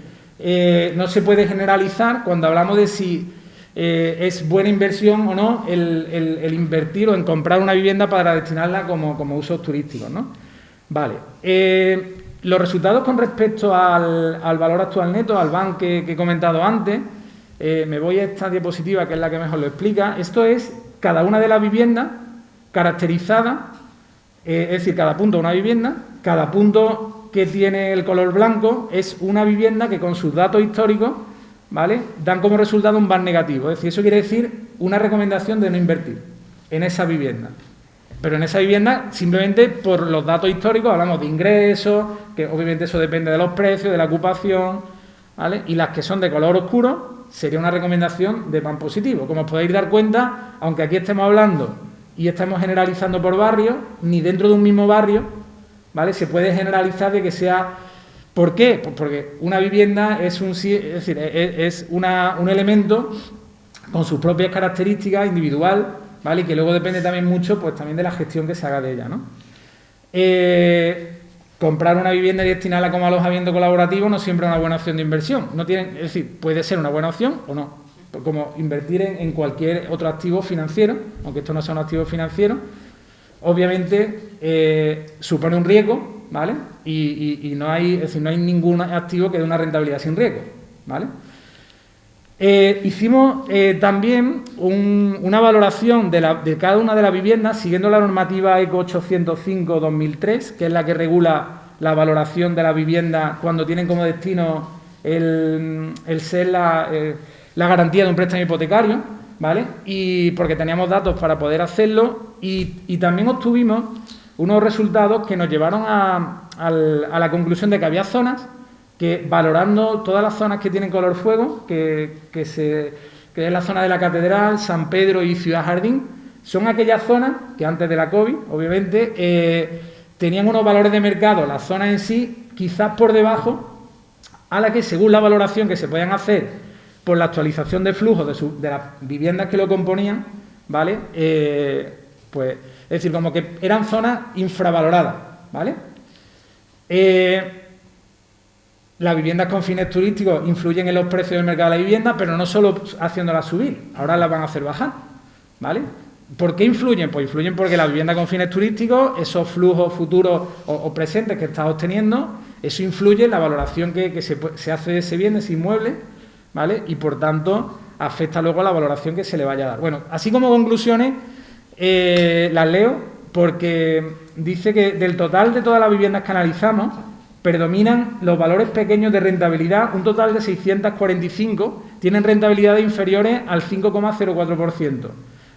no se puede generalizar cuando hablamos de si es buena inversión o no el invertir o en comprar una vivienda para destinarla como usos turísticos, ¿no? Vale, los resultados con respecto al valor actual neto, al BAN que he comentado antes. Me voy a esta diapositiva, que es la que mejor lo explica. Esto es cada una de las viviendas caracterizada, es decir, cada punto una vivienda, cada punto que tiene el color blanco es una vivienda que con sus datos históricos ¿vale?, dan como resultado un VAR negativo. Es decir, eso quiere decir una recomendación de no invertir en esa vivienda. Pero en esa vivienda, simplemente por los datos históricos, hablamos de ingresos, que obviamente eso depende de los precios, de la ocupación, ¿vale? Y las que son de color oscuro, sería una recomendación de VAR positivo. Como os podéis dar cuenta, aunque aquí estemos hablando y estemos generalizando por barrios, ni dentro de un mismo barrio, ¿vale?, se puede generalizar de que sea... ¿Por qué? Pues porque una vivienda es un elemento con sus propias características individual, ¿vale?, y que luego depende también mucho, pues también de la gestión que se haga de ella, ¿no? Comprar una vivienda y destinarla como alojamiento colaborativo no siempre es una buena opción de inversión. Es decir, puede ser una buena opción o no. Como invertir en cualquier otro activo financiero, aunque esto no sea un activo financiero, obviamente supone un riesgo, ¿vale? Y no hay, es decir, no hay ningún activo que dé una rentabilidad sin riesgo, ¿vale? Hicimos también una valoración de cada una de las viviendas siguiendo la normativa ECO 805-2003, que es la que regula la valoración de la vivienda cuando tienen como destino el ser la garantía de un préstamo hipotecario, ¿vale? Y porque teníamos datos para poder hacerlo y también obtuvimos unos resultados que nos llevaron a la conclusión de que había zonas que, valorando todas las zonas que tienen color fuego, que es la zona de la Catedral, San Pedro y Ciudad Jardín, son aquellas zonas que antes de la COVID, obviamente, tenían unos valores de mercado, las zonas en sí, quizás por debajo, a la que, según la valoración que se podían hacer por la actualización de flujo de las viviendas que lo componían, ¿vale? Pues, es decir, como que eran zonas infravaloradas, ¿vale? Las viviendas con fines turísticos influyen en los precios del mercado de la vivienda, pero no solo haciéndolas subir, ahora las van a hacer bajar, ¿vale? ¿Por qué influyen? Pues influyen porque la vivienda con fines turísticos, esos flujos futuros o presentes que estás obteniendo, eso influye en la valoración que se hace de ese bien, de ese inmueble, ¿vale? Y por tanto afecta luego a la valoración que se le vaya a dar. Bueno, así como conclusiones, las leo porque dice que del total de todas las viviendas que analizamos, predominan los valores pequeños de rentabilidad, un total de 645 tienen rentabilidades inferiores al 5,04%,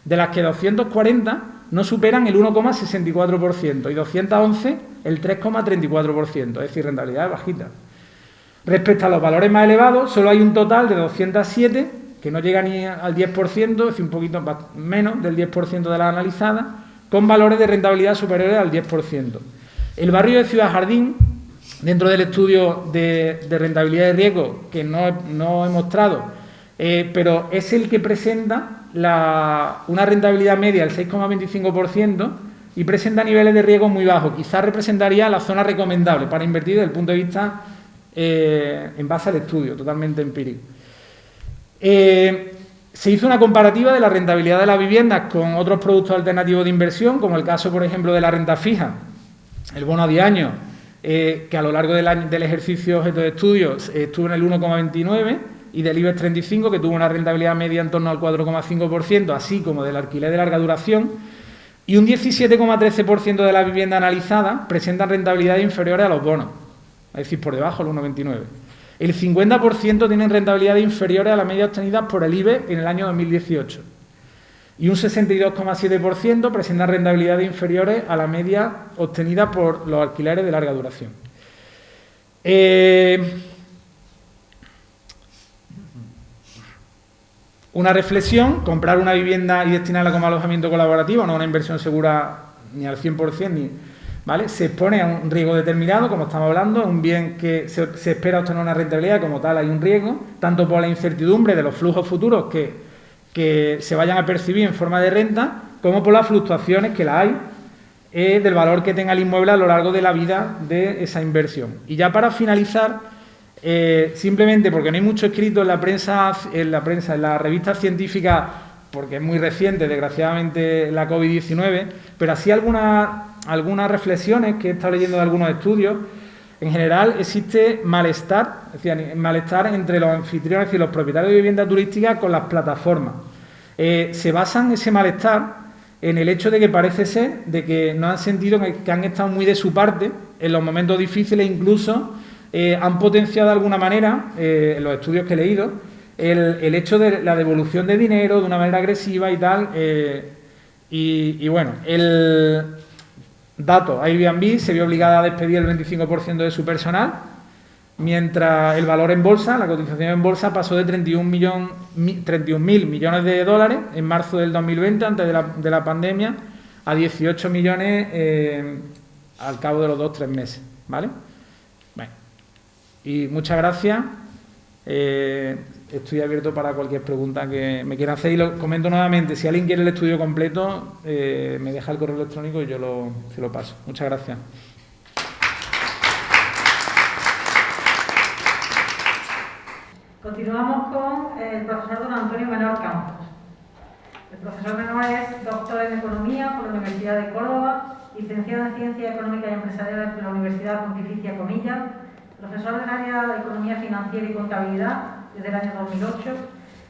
de las que 240 no superan el 1,64% y 211 el 3,34%, es decir, rentabilidades bajitas. Respecto a los valores más elevados, solo hay un total de 207 que no llega ni al 10%, es decir, un poquito menos del 10% de las analizadas, con valores de rentabilidad superiores al 10%. El barrio de Ciudad Jardín, dentro del estudio de rentabilidad de riesgo, que no he mostrado, pero es el que presenta una rentabilidad media del 6,25% y presenta niveles de riesgo muy bajos. Quizás representaría la zona recomendable para invertir desde el punto de vista en base al estudio, totalmente empírico. Se hizo una comparativa de la rentabilidad de las viviendas con otros productos alternativos de inversión, como el caso, por ejemplo, de la renta fija, el bono a 10 años, que a lo largo del ejercicio objeto de estudio estuvo en el 1,29 y del IBEX 35, que tuvo una rentabilidad media en torno al 4,5%, así como del alquiler de larga duración, y un 17,13% de las viviendas analizadas presentan rentabilidades inferiores a los bonos, es decir, por debajo del 1,29. El 50% tienen rentabilidades inferiores a la media obtenida por el IBEX en el año 2018. Y un 62,7% presentan rentabilidades inferiores a la media obtenida por los alquileres de larga duración. Una reflexión: comprar una vivienda y destinarla como alojamiento colaborativo no es una inversión segura ni al 100%, ¿vale? Se expone a un riesgo determinado, como estamos hablando, es un bien que se espera obtener una rentabilidad, como tal hay un riesgo, tanto por la incertidumbre de los flujos futuros que se vayan a percibir en forma de renta, como por las fluctuaciones que la hay del valor que tenga el inmueble a lo largo de la vida de esa inversión. Y ya para finalizar, simplemente porque no hay mucho escrito en la prensa, en las revistas científicas, porque es muy reciente, desgraciadamente, la COVID-19, pero así algunas reflexiones que he estado leyendo de algunos estudios. En general existe malestar, es decir, malestar entre los anfitriones y los propietarios de viviendas turísticas con las plataformas. Se basan ese malestar en el hecho de que parece ser de que no han sentido que han estado muy de su parte en los momentos difíciles, incluso han potenciado de alguna manera, en los estudios que he leído, el hecho de la devolución de dinero de una manera agresiva y tal. Y bueno, el dato, Airbnb se vio obligada a despedir el 25% de su personal, mientras el valor en bolsa, la cotización en bolsa, pasó de 31.000 millones de dólares en marzo del 2020, antes de la pandemia, a 18 millones al cabo de los 2-3 meses, ¿vale? Bueno, y muchas gracias. Estoy abierto para cualquier pregunta que me quieran hacer y lo comento nuevamente. Si alguien quiere el estudio completo, me deja el correo electrónico y yo se lo paso. Muchas gracias. Continuamos con el profesor don Antonio Menor Campos. El profesor Menor es doctor en Economía por la Universidad de Córdoba, licenciado en Ciencias Económicas y Empresariales por la Universidad Pontificia Comillas, profesor del área de Economía Financiera y Contabilidad desde el año 2008.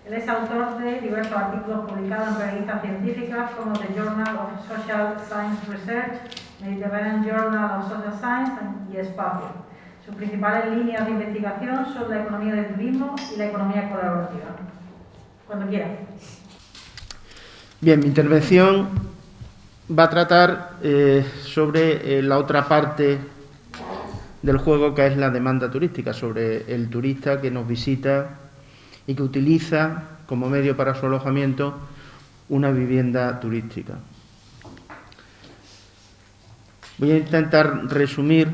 Él es autor de diversos artículos publicados en revistas científicas como The Journal of Social Science Research, Mediterranean Journal of Social Science y Espacio. Sus principales líneas de investigación son la economía del turismo y la economía colaborativa. Cuando quiera. Bien, mi intervención va a tratar sobre la otra parte del juego, que es la demanda turística, sobre el turista que nos visita y que utiliza como medio para su alojamiento una vivienda turística. Voy a intentar resumir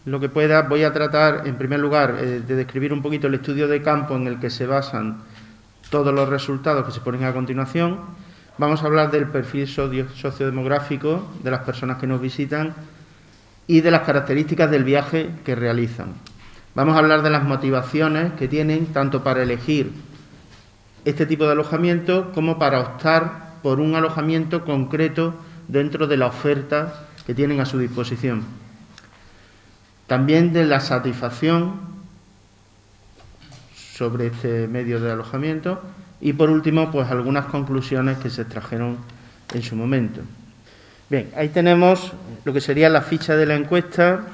lo que pueda. Voy a tratar, en primer lugar, de describir un poquito el estudio de campo en el que se basan todos los resultados que se ponen a continuación. Vamos a hablar del perfil sociodemográfico de las personas que nos visitan y de las características del viaje que realizan. Vamos a hablar de las motivaciones que tienen tanto para elegir este tipo de alojamiento como para optar por un alojamiento concreto dentro de la oferta que tienen a su disposición. También de la satisfacción sobre este medio de alojamiento y, por último, pues algunas conclusiones que se extrajeron en su momento. Bien, ahí tenemos lo que sería la ficha de la encuesta.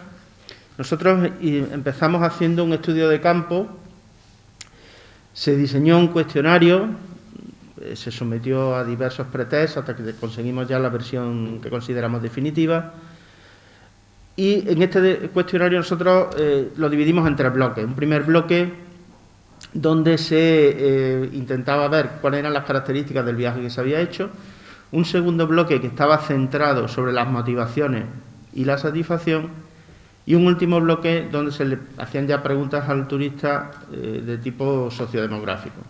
Nosotros empezamos haciendo un estudio de campo, se diseñó un cuestionario, se sometió a diversos pretest hasta que conseguimos ya la versión que consideramos definitiva. Y en este cuestionario nosotros lo dividimos en 3 bloques. Un primer bloque donde se intentaba ver cuáles eran las características del viaje que se había hecho. Un segundo bloque que estaba centrado sobre las motivaciones y la satisfacción. Y un último bloque donde se le hacían ya preguntas al turista de tipo sociodemográfico.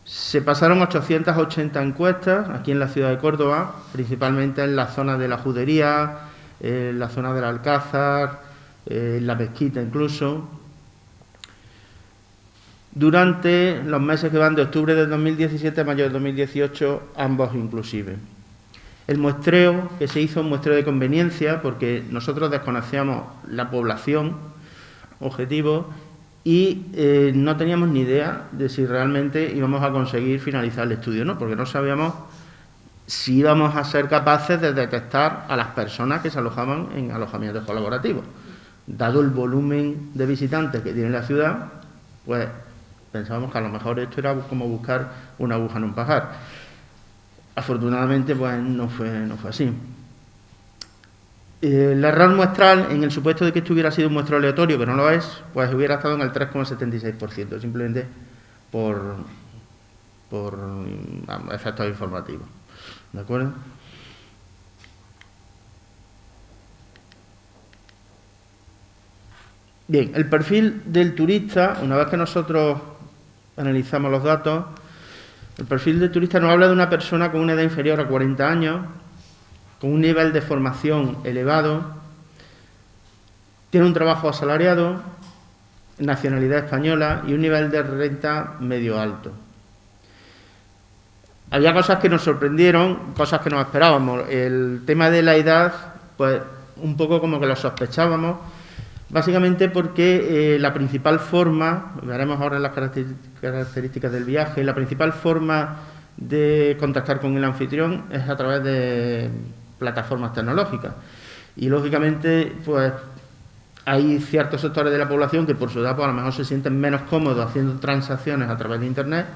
Se pasaron 880 encuestas aquí en la ciudad de Córdoba, principalmente en la zona de la Judería, en la zona del Alcázar, en la Mezquita incluso. Durante los meses que van de octubre del 2017 a mayo del 2018, ambos inclusive. El muestreo que se hizo, un muestreo de conveniencia, porque nosotros desconocíamos la población objetivo y no teníamos ni idea de si realmente íbamos a conseguir finalizar el estudio, ¿no? Porque no sabíamos si íbamos a ser capaces de detectar a las personas que se alojaban en alojamientos colaborativos. Dado el volumen de visitantes que tiene la ciudad, pues pensábamos que a lo mejor esto era como buscar una aguja en un pajar. Afortunadamente, pues no fue así. El error muestral, en el supuesto de que esto hubiera sido un muestreo aleatorio, que no lo es, pues hubiera estado en el 3,76%, simplemente por efectos informativos. ¿De acuerdo? Bien, el perfil del turista, una vez que nosotros analizamos los datos, el perfil del turista nos habla de una persona con una edad inferior a 40 años, con un nivel de formación elevado, tiene un trabajo asalariado, nacionalidad española y un nivel de renta medio alto. Había cosas que nos sorprendieron, cosas que no esperábamos. El tema de la edad, pues un poco como que lo sospechábamos, básicamente porque la principal forma, veremos ahora las características del viaje, la principal forma de contactar con el anfitrión es a través de plataformas tecnológicas. Y lógicamente, pues hay ciertos sectores de la población que por su edad pues, a lo mejor se sienten menos cómodos haciendo transacciones a través de Internet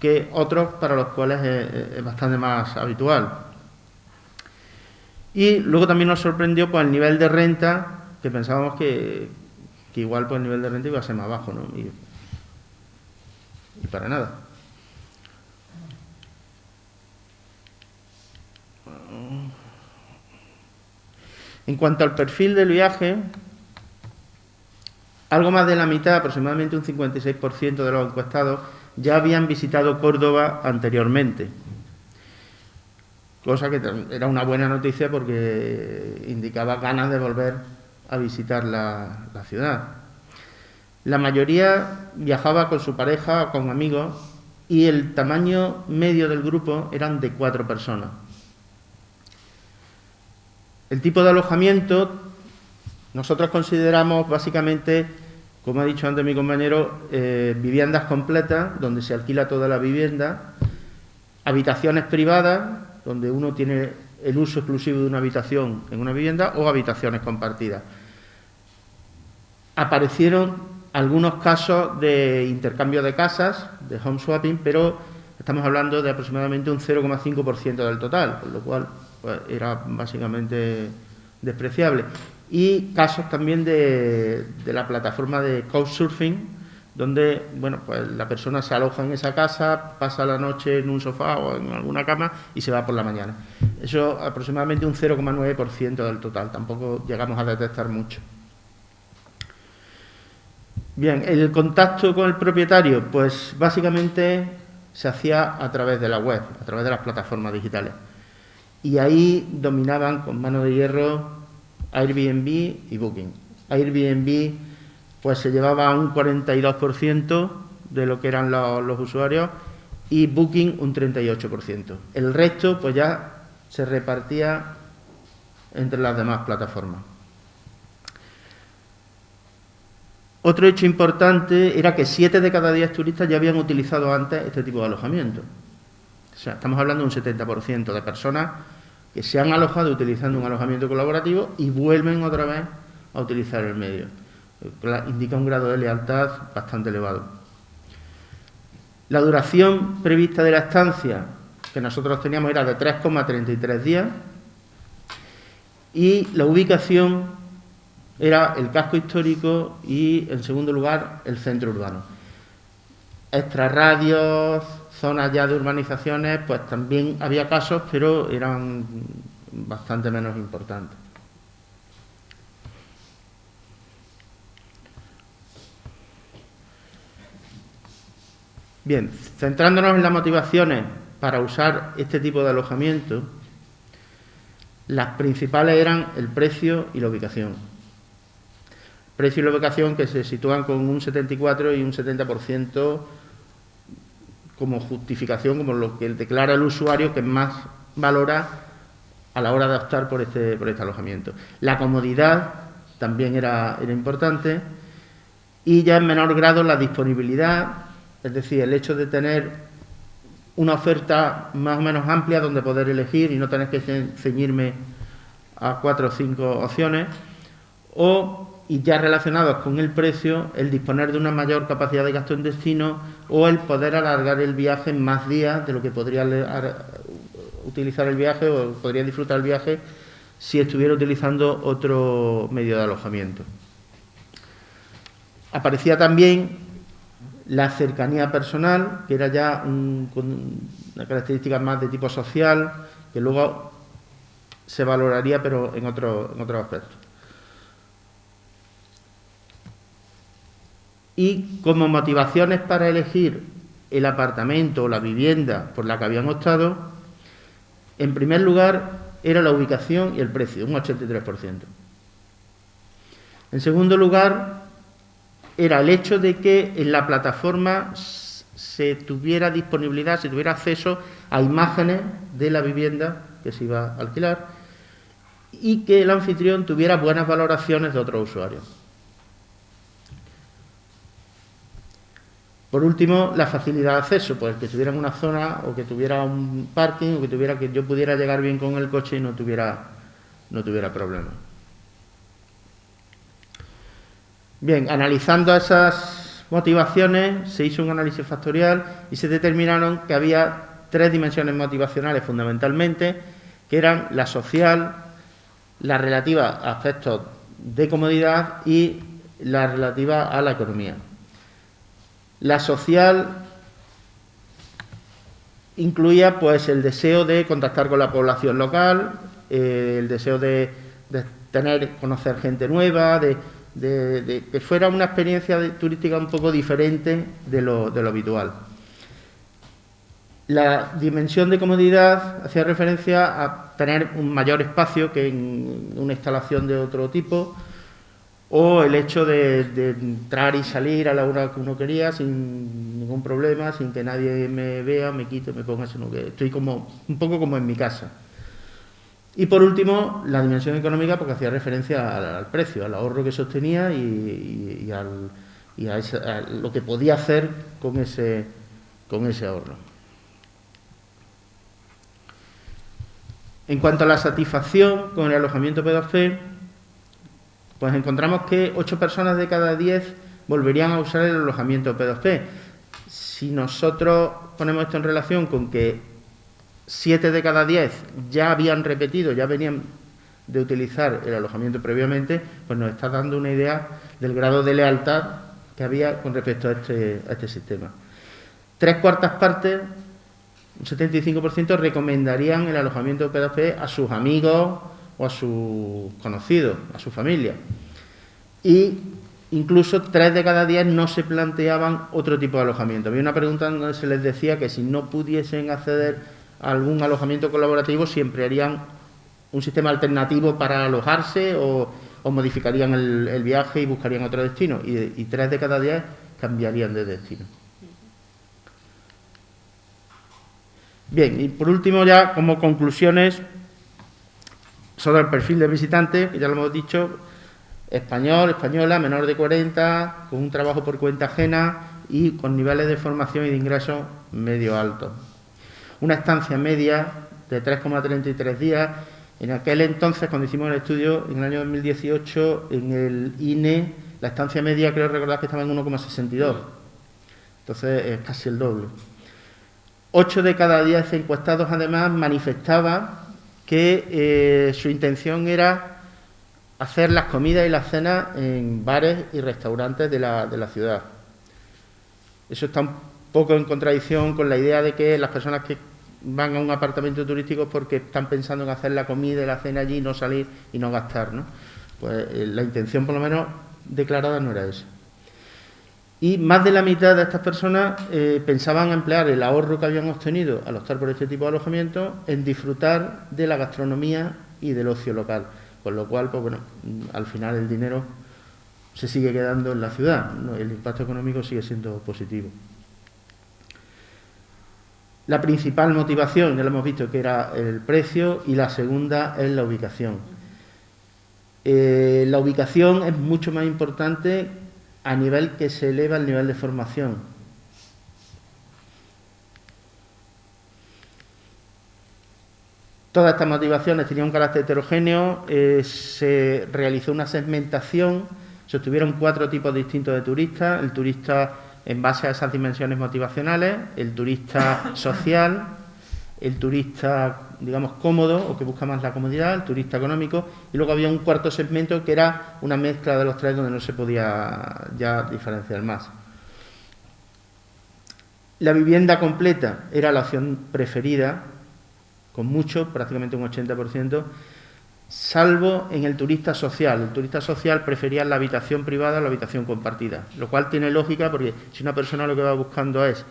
que otros para los cuales es bastante más habitual. Y luego también nos sorprendió pues, el nivel de renta, que pensábamos que igual pues, el nivel de renta iba a ser más bajo, ¿no? Y para nada. En cuanto al perfil del viaje, algo más de la mitad, aproximadamente un 56% de los encuestados, ya habían visitado Córdoba anteriormente. Cosa que era una buena noticia porque indicaba ganas de volver a visitar la ciudad. La mayoría viajaba con su pareja o con amigos y el tamaño medio del grupo eran de 4 personas. El tipo de alojamiento, nosotros consideramos básicamente, como ha dicho antes mi compañero, viviendas completas, donde se alquila toda la vivienda, habitaciones privadas, donde uno tiene el uso exclusivo de una habitación en una vivienda, o habitaciones compartidas. Aparecieron algunos casos de intercambio de casas, de home swapping, pero estamos hablando de aproximadamente un 0,5% del total, con lo cual pues, era básicamente despreciable. Y casos también de la plataforma de Couchsurfing, donde bueno, pues la persona se aloja en esa casa, pasa la noche en un sofá o en alguna cama y se va por la mañana. Eso aproximadamente un 0,9% del total, tampoco llegamos a detectar mucho. Bien, el contacto con el propietario, pues básicamente se hacía a través de la web, a través de las plataformas digitales. Y ahí dominaban con mano de hierro Airbnb y Booking. Airbnb pues se llevaba un 42% de lo que eran los usuarios y Booking un 38%. El resto pues ya se repartía entre las demás plataformas. Otro hecho importante era que 7 de cada 10 turistas ya habían utilizado antes este tipo de alojamiento. O sea, estamos hablando de un 70% de personas que se han alojado utilizando un alojamiento colaborativo y vuelven otra vez a utilizar el medio. Indica un grado de lealtad bastante elevado. La duración prevista de la estancia que nosotros teníamos era de 3,33 días y la ubicación era el casco histórico y, en segundo lugar, el centro urbano. Extrarradios, zonas ya de urbanizaciones, pues también había casos, pero eran bastante menos importantes. Bien, centrándonos en las motivaciones para usar este tipo de alojamiento, las principales eran el precio y la ubicación. Precio y la ubicación que se sitúan con un 74 y un 70% como justificación, como lo que declara el usuario que más valora a la hora de optar por este alojamiento. La comodidad también era importante y ya en menor grado la disponibilidad, es decir, el hecho de tener una oferta más o menos amplia donde poder elegir y no tener que ceñirme a 4 o 5 opciones, y ya relacionados con el precio, el disponer de una mayor capacidad de gasto en destino o el poder alargar el viaje en más días de lo que podría utilizar el viaje o podría disfrutar el viaje si estuviera utilizando otro medio de alojamiento. Aparecía también la cercanía personal, que era ya una característica más de tipo social, que luego se valoraría, pero en otro aspecto. Y como motivaciones para elegir el apartamento o la vivienda por la que habían optado, en primer lugar era la ubicación y el precio, un 83%. En segundo lugar, era el hecho de que en la plataforma se tuviera disponibilidad, se tuviera acceso a imágenes de la vivienda que se iba a alquilar y que el anfitrión tuviera buenas valoraciones de otros usuarios. Por último, la facilidad de acceso, pues que tuviera una zona o que tuviera un parking o que yo pudiera llegar bien con el coche y no tuviera problemas. Bien, analizando esas motivaciones, se hizo un análisis factorial y se determinaron que había 3 dimensiones motivacionales fundamentalmente, que eran la social, la relativa a aspectos de comodidad y la relativa a la economía. La social incluía pues el deseo de contactar con la población local, el deseo de conocer gente nueva, de que fuera una experiencia turística un poco diferente de lo habitual. La dimensión de comodidad hacía referencia a tener un mayor espacio que en una instalación de otro tipo, o el hecho de entrar y salir a la hora que uno quería sin ningún problema, sin que nadie me vea, me quite, me ponga, sino que estoy como un poco como en mi casa. Y por último, la dimensión económica, porque hacía referencia al precio, al ahorro que sostenía y a lo que podía hacer con ese ahorro. En cuanto a la satisfacción con el alojamiento P2P, pues encontramos que 8 personas de cada 10 volverían a usar el alojamiento P2P. Si nosotros ponemos esto en relación con que 7 de cada 10 ya habían repetido, ya venían de utilizar el alojamiento previamente, pues nos está dando una idea del grado de lealtad que había con respecto a este sistema. 3/4 partes, un 75%, recomendarían el alojamiento P2P a sus amigos o a sus conocidos, a su familia. Y incluso 3 de cada 10 no se planteaban otro tipo de alojamiento. Había una pregunta donde se les decía que si no pudiesen acceder a algún alojamiento colaborativo, siempre harían un sistema alternativo para alojarse o modificarían el viaje y buscarían otro destino. Y 3 de cada 10 cambiarían de destino. Bien, y por último ya como conclusiones sobre el perfil del visitante, que ya lo hemos dicho, español, española, menor de 40, con un trabajo por cuenta ajena y con niveles de formación y de ingresos medio altos. Una estancia media de 3,33 días. En aquel entonces, cuando hicimos el estudio, en el año 2018, en el INE, la estancia media creo recordar que estaba en 1,62. Entonces es casi el doble. 8 de cada 10 encuestados, además, manifestaban que su intención era hacer las comidas y las cenas en bares y restaurantes de la ciudad. Eso está un poco en contradicción con la idea de que las personas que van a un apartamento turístico es porque están pensando en hacer la comida y la cena allí, no salir y no gastar, ¿no? Pues la intención, por lo menos, declarada no era esa. Y más de la mitad de estas personas pensaban emplear el ahorro que habían obtenido al optar por este tipo de alojamiento en disfrutar de la gastronomía y del ocio local. Con lo cual, pues bueno, al final el dinero se sigue quedando en la ciudad, ¿no? El impacto económico sigue siendo positivo. La principal motivación, ya lo hemos visto, que era el precio, y la segunda es la ubicación. La ubicación es mucho más importante a nivel que se eleva el nivel de formación. Todas estas motivaciones tenían un carácter heterogéneo, se realizó una segmentación, se obtuvieron 4 tipos distintos de turistas: el turista en base a esas dimensiones motivacionales, el turista social, el turista, digamos, cómodo o que busca más la comodidad, el turista económico, y luego había un cuarto segmento que era una mezcla de los 3 donde no se podía ya diferenciar más. La vivienda completa era la opción preferida, con mucho, prácticamente un 80%, salvo en el turista social. El turista social prefería la habitación privada a la habitación compartida, lo cual tiene lógica porque si una persona lo que va buscando es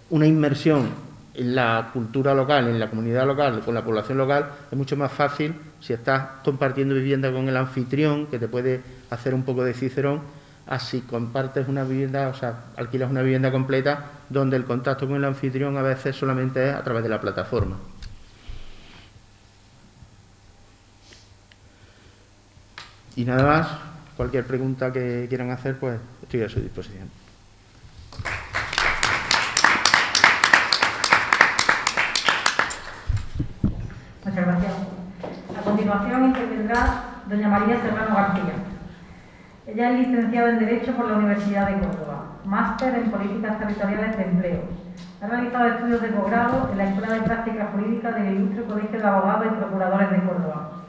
una inmersión en la cultura local, en la comunidad local, con la población local, es mucho más fácil si estás compartiendo vivienda con el anfitrión, que te puede hacer un poco de cicerón, así compartes una vivienda, o sea, alquilas una vivienda completa donde el contacto con el anfitrión a veces solamente es a través de la plataforma. Y nada más, cualquier pregunta que quieran hacer, pues estoy a su disposición. Muchas gracias. A continuación intervendrá doña María Serrano García. Ella es licenciada en Derecho por la Universidad de Córdoba, máster en Políticas Territoriales de Empleo. Ha realizado estudios de posgrado en la Escuela de Prácticas Jurídicas del Ilustre Colegio de Abogados y Procuradores de Córdoba.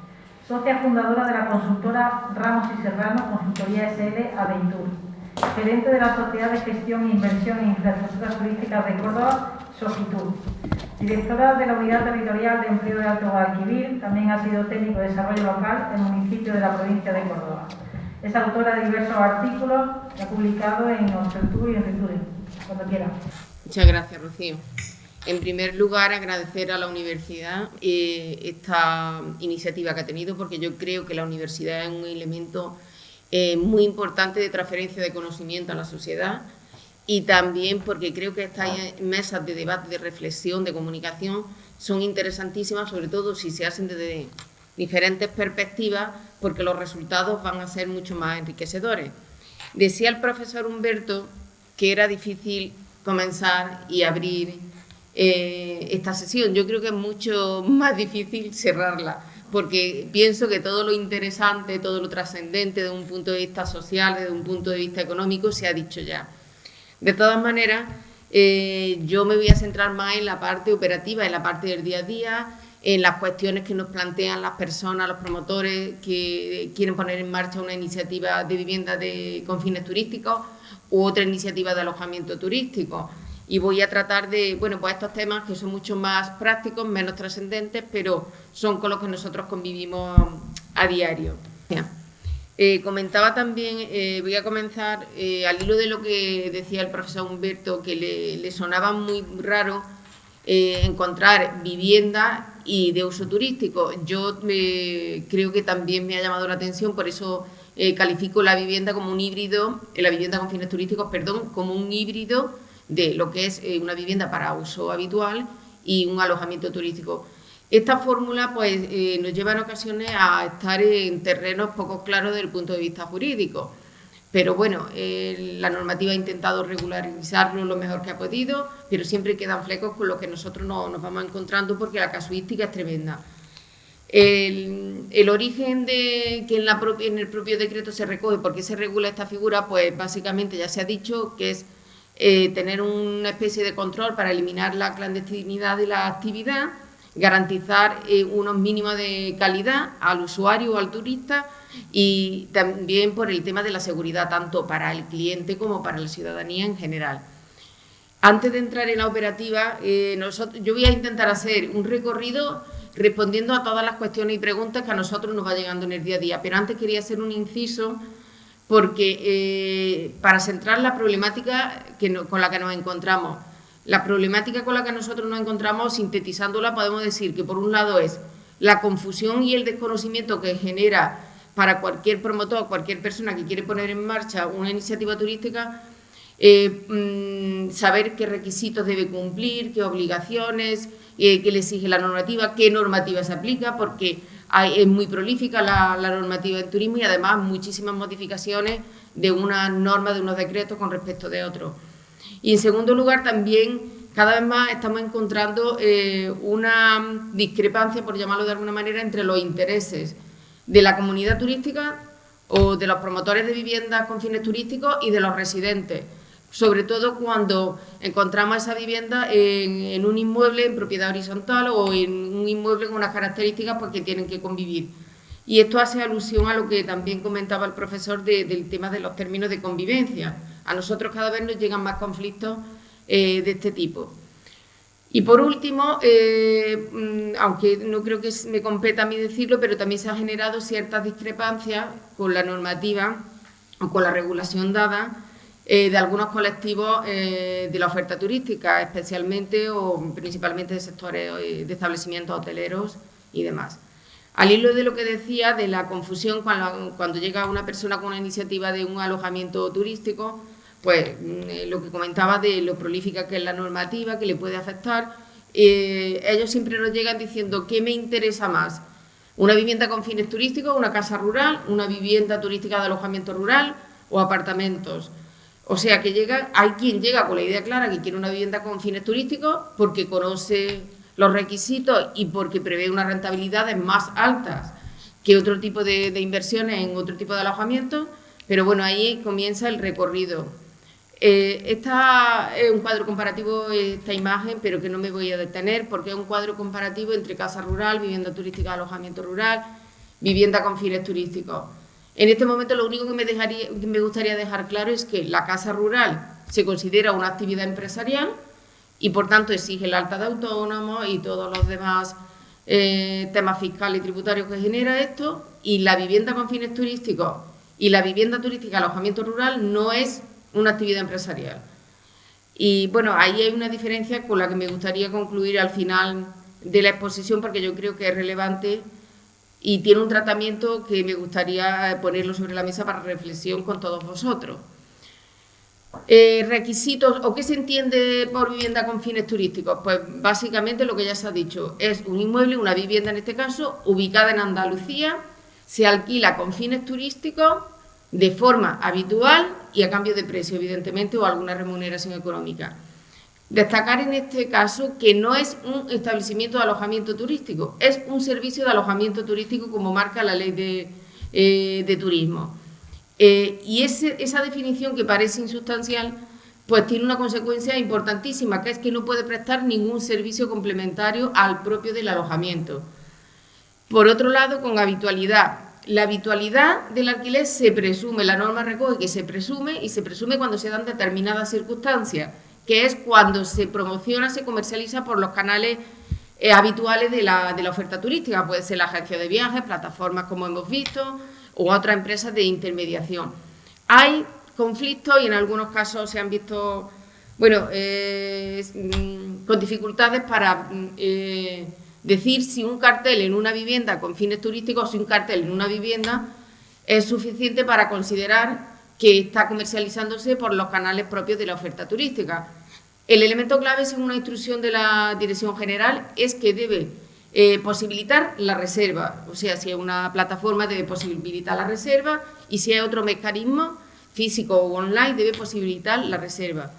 Socia fundadora de la consultora Ramos y Serrano, Consultoría SL Aventur. Gerente de la Sociedad de Gestión e Inversión en Infraestructuras Turísticas de Córdoba, Sofitur. Directora de la Unidad Territorial de Empleo de Alto Guadalquivir, también ha sido técnico de desarrollo local en municipio de la provincia de Córdoba. Es autora de diversos artículos que ha publicado en Obsertur y en Rituden. Cuando quiera. Muchas gracias, Rocío. En primer lugar, agradecer a la universidad esta iniciativa que ha tenido, porque yo creo que la universidad es un elemento muy importante de transferencia de conocimiento a la sociedad, y también porque creo que estas mesas de debate, de reflexión, de comunicación son interesantísimas, sobre todo si se hacen desde diferentes perspectivas, porque los resultados van a ser mucho más enriquecedores. Decía el profesor Humberto que era difícil comenzar y abrir esta sesión. Yo creo que es mucho más difícil cerrarla, porque pienso que todo lo interesante, todo lo trascendente desde un punto de vista social, desde un punto de vista económico, se ha dicho ya. De todas maneras, yo me voy a centrar más en la parte operativa, en la parte del día a día, en las cuestiones que nos plantean las personas, los promotores que quieren poner en marcha una iniciativa de vivienda con fines turísticos u otra iniciativa de alojamiento turístico. Y voy a tratar de, bueno, pues estos temas que son mucho más prácticos, menos trascendentes, pero son con los que nosotros convivimos a diario. Comentaba también, voy a comenzar al hilo de lo que decía el profesor Humberto, que le sonaba muy raro encontrar vivienda y de uso turístico. Yo creo que también me ha llamado la atención, por eso califico la vivienda como un híbrido, la vivienda con fines turísticos, perdón, como un híbrido de lo que es una vivienda para uso habitual y un alojamiento turístico. Esta fórmula pues, nos lleva en ocasiones a estar en terrenos poco claros desde el punto de vista jurídico, pero bueno, la normativa ha intentado regularizarlo lo mejor que ha podido, pero siempre quedan flecos con los que nosotros nos vamos encontrando, porque la casuística es tremenda. El origen de que en el propio decreto se recoge, por qué se regula esta figura, pues básicamente ya se ha dicho que es tener una especie de control para eliminar la clandestinidad de la actividad, garantizar unos mínimos de calidad al usuario o al turista, y también por el tema de la seguridad, tanto para el cliente como para la ciudadanía en general. Antes de entrar en la operativa, yo voy a intentar hacer un recorrido respondiendo a todas las cuestiones y preguntas que a nosotros nos va llegando en el día a día, pero antes quería hacer un inciso, porque para centrar la problemática con la que nos encontramos. La problemática con la que nosotros nos encontramos, sintetizándola, podemos decir que por un lado es la confusión y el desconocimiento que genera para cualquier promotor, cualquier persona que quiere poner en marcha una iniciativa turística, saber qué requisitos debe cumplir, qué obligaciones, qué le exige la normativa, qué normativa se aplica, porque es muy prolífica la normativa del turismo y además muchísimas modificaciones de unas normas, de unos decretos con respecto de otros. Y en segundo lugar, también cada vez más estamos encontrando una discrepancia, por llamarlo de alguna manera, entre los intereses de la comunidad turística o de los promotores de viviendas con fines turísticos y de los residentes, sobre todo cuando encontramos esa vivienda en un inmueble en propiedad horizontal o en un inmueble con unas características pues, que tienen que convivir. Y esto hace alusión a lo que también comentaba el profesor del tema de los términos de convivencia. A nosotros cada vez nos llegan más conflictos de este tipo. Y por último, aunque no creo que me competa a mí decirlo, pero también se han generado ciertas discrepancias con la normativa o con la regulación dada de algunos colectivos de la oferta turística, especialmente o principalmente de sectores de establecimientos hoteleros y demás. Al hilo de lo que decía de la confusión cuando llega una persona con una iniciativa de un alojamiento turístico, pues lo que comentaba de lo prolífica que es la normativa, que le puede afectar, ellos siempre nos llegan diciendo ¿qué me interesa más? ¿Una vivienda con fines turísticos, una casa rural, una vivienda turística de alojamiento rural o apartamentos? O sea que hay quien llega con la idea clara que quiere una vivienda con fines turísticos porque conoce los requisitos y porque prevé unas rentabilidades más altas que otro tipo de inversiones en otro tipo de alojamiento, Pero bueno, ahí comienza el recorrido. Esta es un cuadro comparativo, esta imagen, pero que no me voy a detener porque es un cuadro comparativo entre casa rural, vivienda turística, alojamiento rural, vivienda con fines turísticos. En este momento lo único que me gustaría dejar claro es que la casa rural se considera una actividad empresarial y por tanto exige el alta de autónomos y todos los demás temas fiscales y tributarios que genera esto, y la vivienda con fines turísticos y la vivienda turística alojamiento rural no es una actividad empresarial. Y bueno, ahí hay una diferencia con la que me gustaría concluir al final de la exposición porque yo creo que es relevante y tiene un tratamiento que me gustaría ponerlo sobre la mesa para reflexión con todos vosotros. Requisitos o qué se entiende por vivienda con fines turísticos, pues básicamente lo que ya se ha dicho, es un inmueble, una vivienda en este caso, ubicada en Andalucía, se alquila con fines turísticos de forma habitual y a cambio de precio, evidentemente, o alguna remuneración económica. Destacar en este caso que no es un establecimiento de alojamiento turístico, es un servicio de alojamiento turístico como marca la ley de turismo. Y esa definición que parece insustancial, pues tiene una consecuencia importantísima, que es que no puede prestar ningún servicio complementario al propio del alojamiento. Por otro lado, con habitualidad. La habitualidad del alquiler se presume, la norma recoge que se presume y se presume cuando se dan determinadas circunstancias, que es cuando se promociona, se comercializa por los canales habituales de la oferta turística, puede ser la agencia de viajes, plataformas como hemos visto, o otras empresas de intermediación. Hay conflictos y en algunos casos se han visto, bueno, con dificultades para decir si un cartel en una vivienda con fines turísticos o si un cartel en una vivienda es suficiente para considerar que está comercializándose por los canales propios de la oferta turística. El elemento clave, según una instrucción de la Dirección General, es que debe posibilitar la reserva, o sea, si es una plataforma debe posibilitar la reserva y si hay otro mecanismo físico o online debe posibilitar la reserva.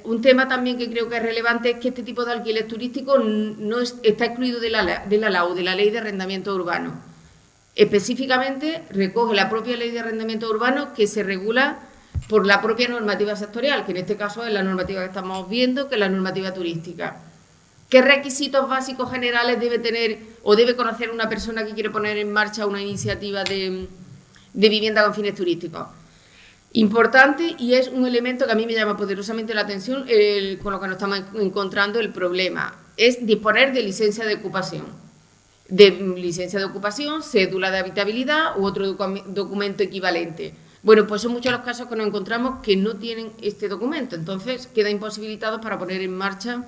Un tema también que creo que es relevante es que este tipo de alquiler turístico no está excluido de la LAU, de la Ley de Arrendamiento Urbano. Específicamente recoge la propia Ley de Arrendamiento Urbano que se regula por la propia normativa sectorial, que en este caso es la normativa que estamos viendo, que es la normativa turística. ¿Qué requisitos básicos generales debe tener o debe conocer una persona que quiere poner en marcha una iniciativa de vivienda con fines turísticos? Importante, y es un elemento que a mí me llama poderosamente la atención con lo que nos estamos encontrando el problema, es disponer de licencia de ocupación. Cédula de habitabilidad u otro documento equivalente. Bueno, pues son muchos los casos que nos encontramos que no tienen este documento, entonces quedan imposibilitados para poner en marcha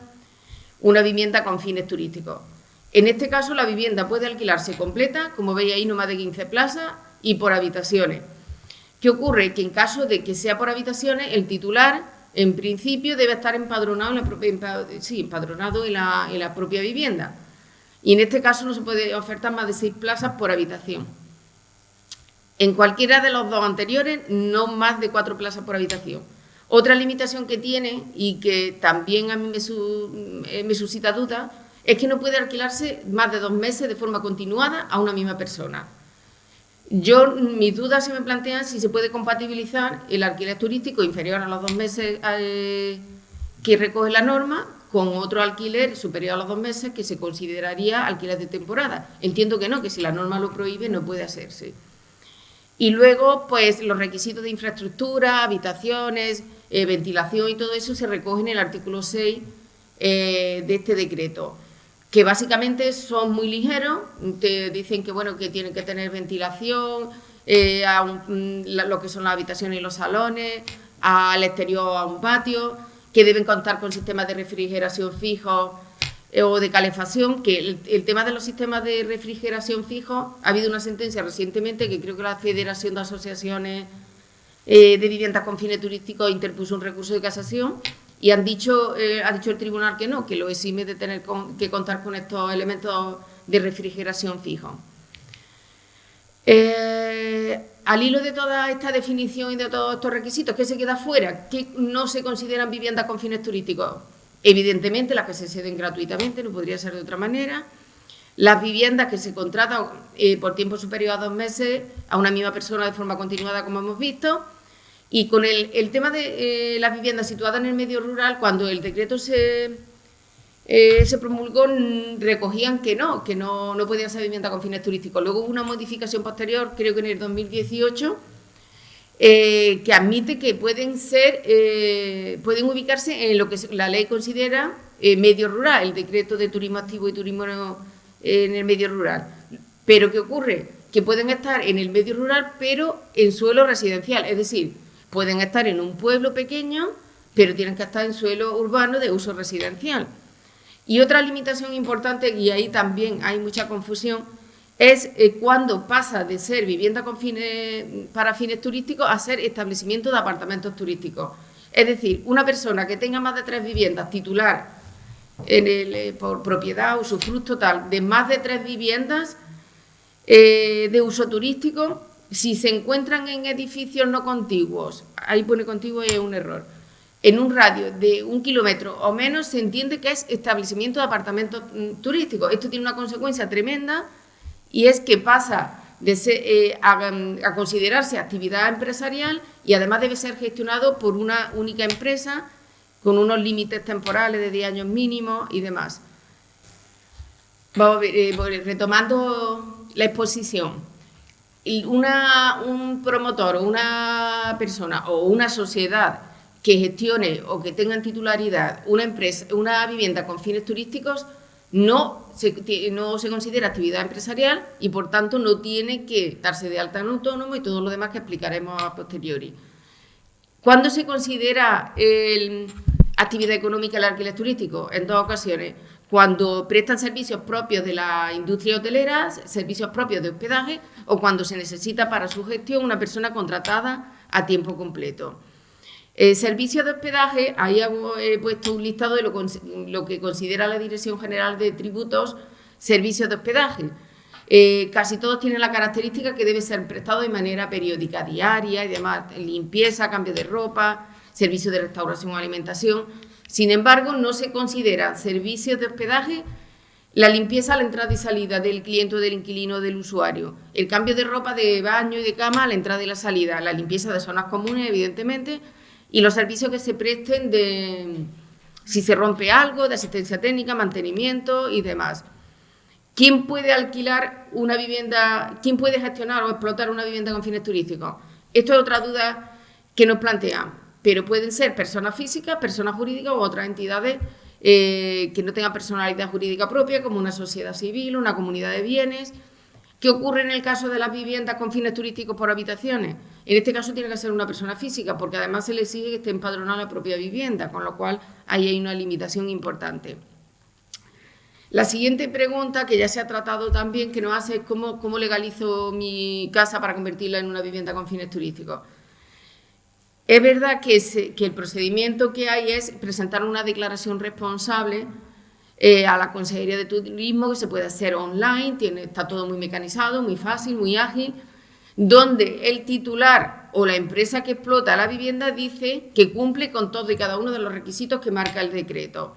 una vivienda con fines turísticos. En este caso, la vivienda puede alquilarse completa, como veis ahí, no más de 15 plazas, y por habitaciones. ¿Qué ocurre? Que en caso de que sea por habitaciones, el titular, en principio, debe estar empadronado en la propia vivienda. Y en este caso no se puede ofertar más de 6 plazas por habitación. En cualquiera de los dos anteriores, no más de 4 plazas por habitación. Otra limitación que tiene y que también a mí me suscita dudas es que no puede alquilarse más de 2 meses de forma continuada a una misma persona. Mis dudas se me plantean si se puede compatibilizar el alquiler turístico inferior a los 2 meses que recoge la norma con otro alquiler superior a los 2 meses que se consideraría alquiler de temporada. Entiendo que no, que si la norma lo prohíbe no puede hacerse. Y luego, pues, los requisitos de infraestructura, habitaciones, ventilación y todo eso se recoge en el artículo 6 de este decreto, que básicamente son muy ligeros. Te dicen que, bueno, que tienen que tener ventilación, lo que son las habitaciones y los salones, al exterior a un patio, que deben contar con sistemas de refrigeración fijos o de calefacción, que el tema de los sistemas de refrigeración fijos, ha habido una sentencia recientemente que creo que la Federación de Asociaciones de Viviendas con Fines Turísticos interpuso un recurso de casación y ha dicho el tribunal que no, que lo exime de tener que contar con estos elementos de refrigeración fijos. Al hilo de toda esta definición y de todos estos requisitos, ¿qué se queda fuera? ¿Qué no se consideran viviendas con fines turísticos? Evidentemente, las que se ceden gratuitamente, no podría ser de otra manera. Las viviendas que se contratan por tiempo superior a 2 meses a una misma persona de forma continuada, como hemos visto. Y con el tema de las viviendas situadas en el medio rural, cuando el decreto se promulgó, recogían que no podían ser viviendas con fines turísticos. Luego hubo una modificación posterior, creo que en el 2018, que admite que pueden ubicarse en lo que la ley considera medio rural, el decreto de turismo activo y turismo en el medio rural. Pero ¿qué ocurre? Que pueden estar en el medio rural, pero en suelo residencial, es decir, pueden estar en un pueblo pequeño, pero tienen que estar en suelo urbano de uso residencial. Y otra limitación importante, y ahí también hay mucha confusión, es cuando pasa de ser vivienda para fines turísticos a ser establecimiento de apartamentos turísticos. Es decir, una persona que tenga más de 3 viviendas titular por propiedad o usufructo tal, de más de 3 viviendas de uso turístico, si se encuentran en edificios no contiguos, ahí pone contiguo y es un error, en un radio de 1 kilómetro o menos, se entiende que es establecimiento de apartamentos turísticos. Esto tiene una consecuencia tremenda, y es que pasa a considerarse actividad empresarial, y además debe ser gestionado por una única empresa con unos límites temporales de 10 años mínimos y demás. Vamos a ver, retomando la exposición. Un promotor o una persona o una sociedad que gestione o que tenga en titularidad una vivienda con fines turísticos no se considera actividad empresarial, y por tanto no tiene que darse de alta en autónomo y todo lo demás que explicaremos a posteriori. ¿Cuándo se considera actividad económica el alquiler turístico? En 2 ocasiones: cuando prestan servicios propios de la industria hotelera, servicios propios de hospedaje, o cuando se necesita para su gestión una persona contratada a tiempo completo. Servicios de hospedaje, ahí he puesto un listado de lo que considera la Dirección General de Tributos servicios de hospedaje. Casi todos tienen la característica que debe ser prestado de manera periódica, diaria y demás, limpieza, cambio de ropa, servicios de restauración o alimentación. Sin embargo, no se considera servicios de hospedaje la limpieza a la entrada y salida del cliente o del inquilino o del usuario, el cambio de ropa, de baño y de cama a la entrada y la salida, la limpieza de zonas comunes, evidentemente, y los servicios que se presten si se rompe algo, de asistencia técnica, mantenimiento y demás. ¿Quién puede alquilar una vivienda? ¿Quién puede gestionar o explotar una vivienda con fines turísticos? Esto es otra duda que nos plantean, pero pueden ser personas físicas, personas jurídicas u otras entidades que no tengan personalidad jurídica propia, como una sociedad civil, una comunidad de bienes. ¿Qué ocurre en el caso de las viviendas con fines turísticos por habitaciones? En este caso tiene que ser una persona física, porque además se le exige que esté empadronada la propia vivienda, con lo cual ahí hay una limitación importante. La siguiente pregunta, que ya se ha tratado también, que nos hace es ¿cómo legalizo mi casa para convertirla en una vivienda con fines turísticos? Es verdad que el procedimiento que hay es presentar una declaración responsable a la Consejería de Turismo, que se puede hacer online, está todo muy mecanizado, muy fácil, muy ágil, donde el titular o la empresa que explota la vivienda dice que cumple con todos y cada uno de los requisitos que marca el decreto.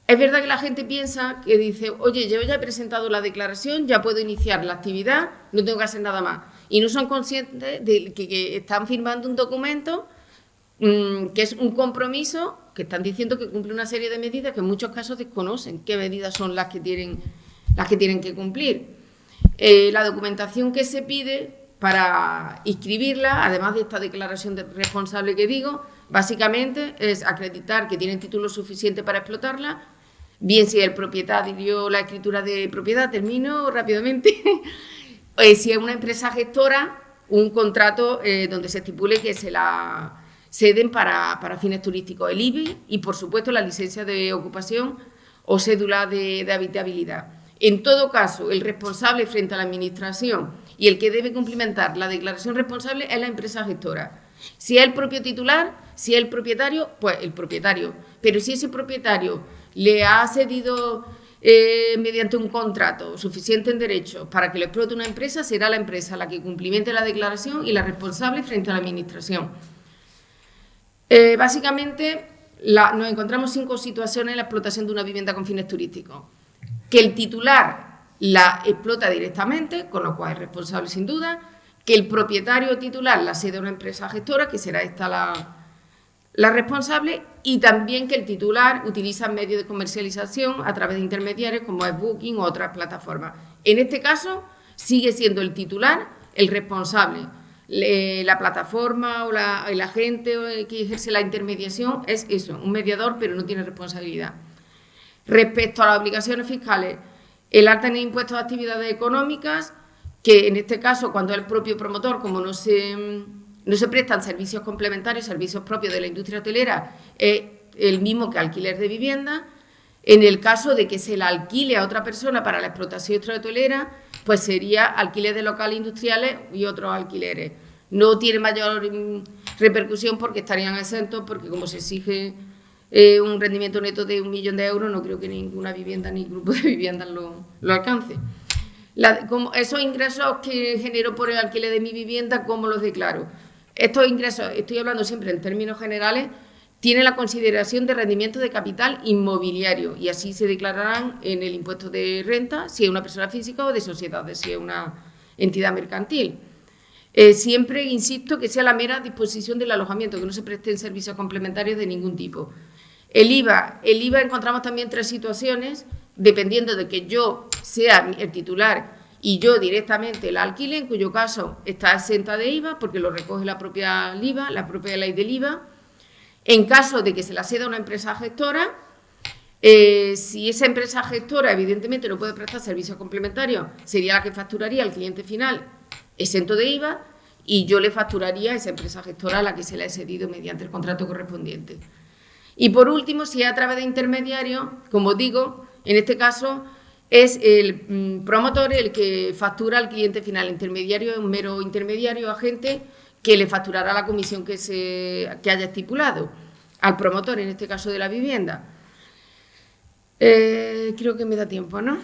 Es verdad que la gente piensa que dice, oye, yo ya he presentado la declaración, ya puedo iniciar la actividad, no tengo que hacer nada más. Y no son conscientes de que están firmando un documento que es un compromiso, que están diciendo que cumple una serie de medidas que en muchos casos desconocen qué medidas son las que tienen que cumplir. La documentación que se pide para inscribirla, además de esta declaración responsable que digo, básicamente es acreditar que tienen título suficiente para explotarla, bien si el propietario, la escritura de propiedad, termino rápidamente, si es una empresa gestora, un contrato donde se estipule que se la ceden para fines turísticos, el IBI y, por supuesto, la licencia de ocupación o cédula de habitabilidad. En todo caso, el responsable frente a la Administración y el que debe cumplimentar la declaración responsable es la empresa gestora. Si es el propio titular, si es el propietario, pues el propietario. Pero si ese propietario le ha cedido mediante un contrato suficiente en derechos para que lo explote una empresa, será la empresa la que cumplimente la declaración y la responsable frente a la Administración. Básicamente, nos encontramos 5 situaciones en la explotación de una vivienda con fines turísticos. que el titular la explota directamente, con lo cual es responsable sin duda, que el propietario titular la cede a una empresa gestora, que será esta la responsable, y también que el titular utiliza medios de comercialización a través de intermediarios como es Booking o otras plataformas. En este caso, sigue siendo el titular el responsable. La plataforma o el agente que ejerce la intermediación es eso, un mediador, pero no tiene responsabilidad. Respecto a las obligaciones fiscales, el alta en impuestos de actividades económicas, que en este caso, cuando es el propio promotor, como no se prestan servicios complementarios, servicios propios de la industria hotelera, es el mismo que alquiler de vivienda. En el caso de que se la alquile a otra persona para la explotación hotelera, pues sería alquiler de locales industriales y otros alquileres. No tiene mayor repercusión porque estarían exentos, porque como se exige un rendimiento neto de 1 millón de euros, no creo que ninguna vivienda ni grupo de viviendas lo alcance. Como esos ingresos que genero por el alquiler de mi vivienda, ¿cómo los declaro? Estos ingresos, estoy hablando siempre en términos generales, tienen la consideración de rendimiento de capital inmobiliario y así se declararán en el impuesto de renta si es una persona física o de sociedades, si es una entidad mercantil. Siempre insisto que sea la mera disposición del alojamiento, que no se presten servicios complementarios de ningún tipo. El IVA encontramos también 3 situaciones, dependiendo de que yo sea el titular y yo directamente la alquile, en cuyo caso está exenta de IVA porque lo recoge la propia IVA, la propia ley del IVA. En caso de que se la ceda a una empresa gestora, si esa empresa gestora evidentemente no puede prestar servicios complementarios, sería la que facturaría al cliente final exento de IVA y yo le facturaría a esa empresa gestora a la que se la he cedido mediante el contrato correspondiente. Y por último, si es a través de intermediarios, como digo, en este caso es el promotor el que factura al cliente final. El intermediario es un mero intermediario, agente, que le facturará la comisión que haya estipulado al promotor, en este caso de la vivienda. Creo que me da tiempo, ¿no?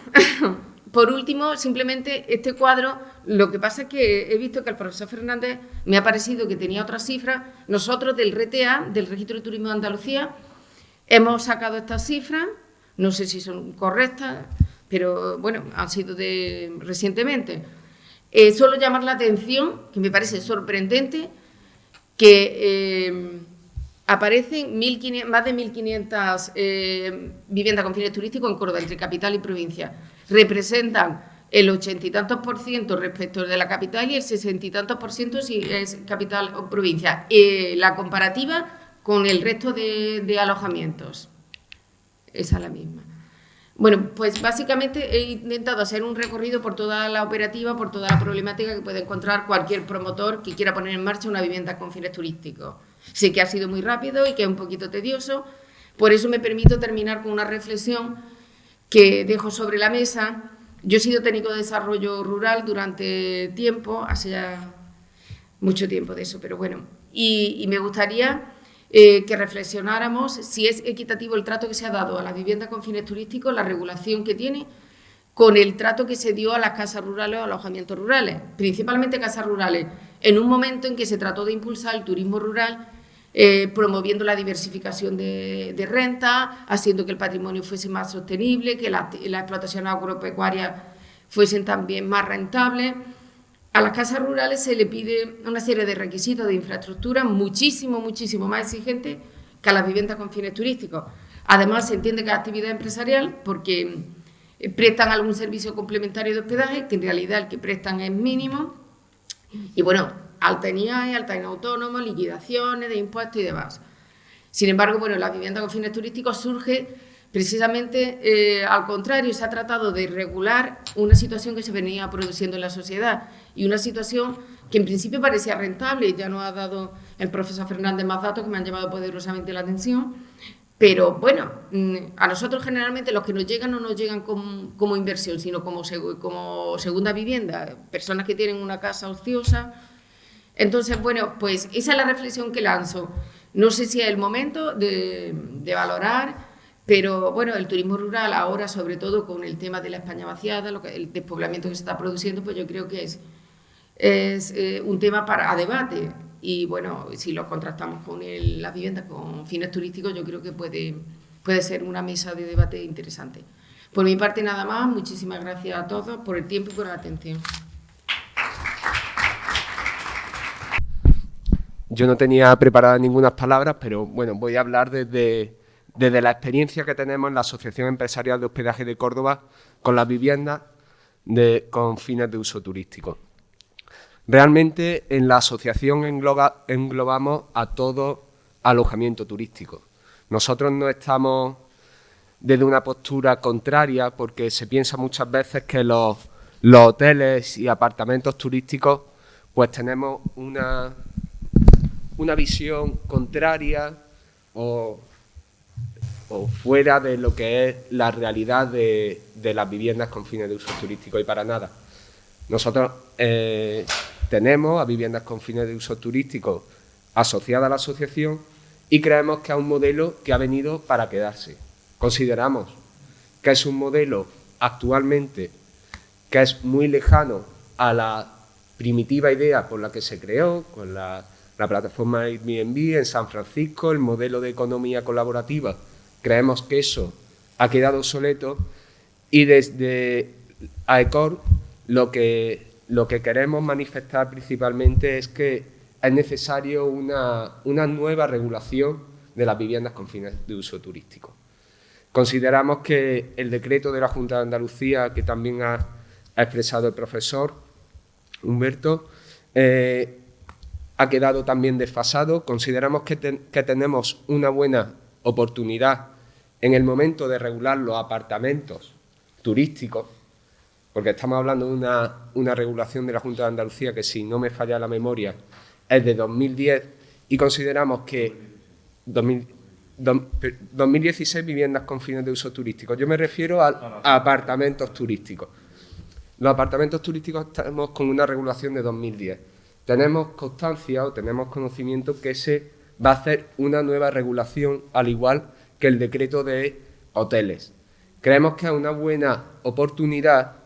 Por último, simplemente este cuadro, lo que pasa es que he visto que al profesor Fernández me ha parecido que tenía otras cifras. Nosotros del RTA, del Registro de Turismo de Andalucía, hemos sacado estas cifras, no sé si son correctas, pero bueno, han sido recientemente. Solo llamar la atención, que me parece sorprendente, que aparecen más de 1.500 viviendas con fines turísticos en Córdoba, entre capital y provincia. Representan el 80 y tantos % respecto de la capital y el 60 y tantos % si es capital o provincia. La comparativa con el resto de alojamientos. Esa es la misma. Bueno, pues básicamente he intentado hacer un recorrido por toda la operativa, por toda la problemática que puede encontrar cualquier promotor que quiera poner en marcha una vivienda con fines turísticos. Sé que ha sido muy rápido y que es un poquito tedioso, por eso me permito terminar con una reflexión que dejo sobre la mesa. Yo he sido técnico de desarrollo rural durante tiempo, hace ya mucho tiempo de eso, pero bueno, y me gustaría que reflexionáramos si es equitativo el trato que se ha dado a la vivienda con fines turísticos, la regulación que tiene, con el trato que se dio a las casas rurales o alojamientos rurales, principalmente casas rurales, en un momento en que se trató de impulsar el turismo rural, promoviendo la diversificación de renta, haciendo que el patrimonio fuese más sostenible, que la explotación agropecuaria fuesen también más rentables. A las casas rurales se le pide una serie de requisitos de infraestructura muchísimo más exigentes que a las viviendas con fines turísticos. Además, se entiende que es actividad empresarial porque prestan algún servicio complementario de hospedaje, que en realidad el que prestan es mínimo. Y bueno, alta en IAE, alta en autónomo, liquidaciones de impuestos y demás. Sin embargo, bueno, la vivienda con fines turísticos surge precisamente al contrario, se ha tratado de regular una situación que se venía produciendo en la sociedad y una situación que en principio parecía rentable, y ya nos ha dado el profesor Fernández más datos que me han llamado poderosamente la atención, pero bueno, a nosotros generalmente los que nos llegan no nos llegan como inversión, sino como segunda vivienda, personas que tienen una casa ociosa. Entonces, bueno, pues esa es la reflexión que lanzo. No sé si es el momento de valorar. Pero bueno, el turismo rural ahora, sobre todo con el tema de la España vaciada, el despoblamiento que se está produciendo, pues yo creo que es un tema a debate. Y bueno, si lo contrastamos con las viviendas con fines turísticos, yo creo que puede ser una mesa de debate interesante. Por mi parte nada más, muchísimas gracias a todos por el tiempo y por la atención. Yo no tenía preparadas ninguna palabras, pero bueno, voy a hablar desde la experiencia que tenemos en la Asociación Empresarial de Hospedaje de Córdoba con las viviendas con fines de uso turístico. Realmente en la asociación englobamos a todo alojamiento turístico. Nosotros no estamos desde una postura contraria porque se piensa muchas veces que los hoteles y apartamentos turísticos pues tenemos una visión contraria o fuera de lo que es la realidad de las viviendas con fines de uso turístico, y para nada. Nosotros tenemos a viviendas con fines de uso turístico asociadas a la asociación y creemos que es un modelo que ha venido para quedarse. Consideramos que es un modelo actualmente que es muy lejano a la primitiva idea por la que se creó, con la plataforma Airbnb en San Francisco, el modelo de economía colaborativa. Creemos que eso ha quedado obsoleto y desde AECOR lo que queremos manifestar principalmente es que es necesario una nueva regulación de las viviendas con fines de uso turístico. Consideramos que el decreto de la Junta de Andalucía, que también ha expresado el profesor Humberto, ha quedado también desfasado. Consideramos que tenemos una buena oportunidad en el momento de regular los apartamentos turísticos, porque estamos hablando de una regulación de la Junta de Andalucía que, si no me falla la memoria, es de 2010, y consideramos que 2016 viviendas con fines de uso turístico. Yo me refiero a apartamentos turísticos. Los apartamentos turísticos estamos con una regulación de 2010. Tenemos constancia o tenemos conocimiento que se va a hacer una nueva regulación, al igual que el decreto de hoteles. Creemos que es una buena oportunidad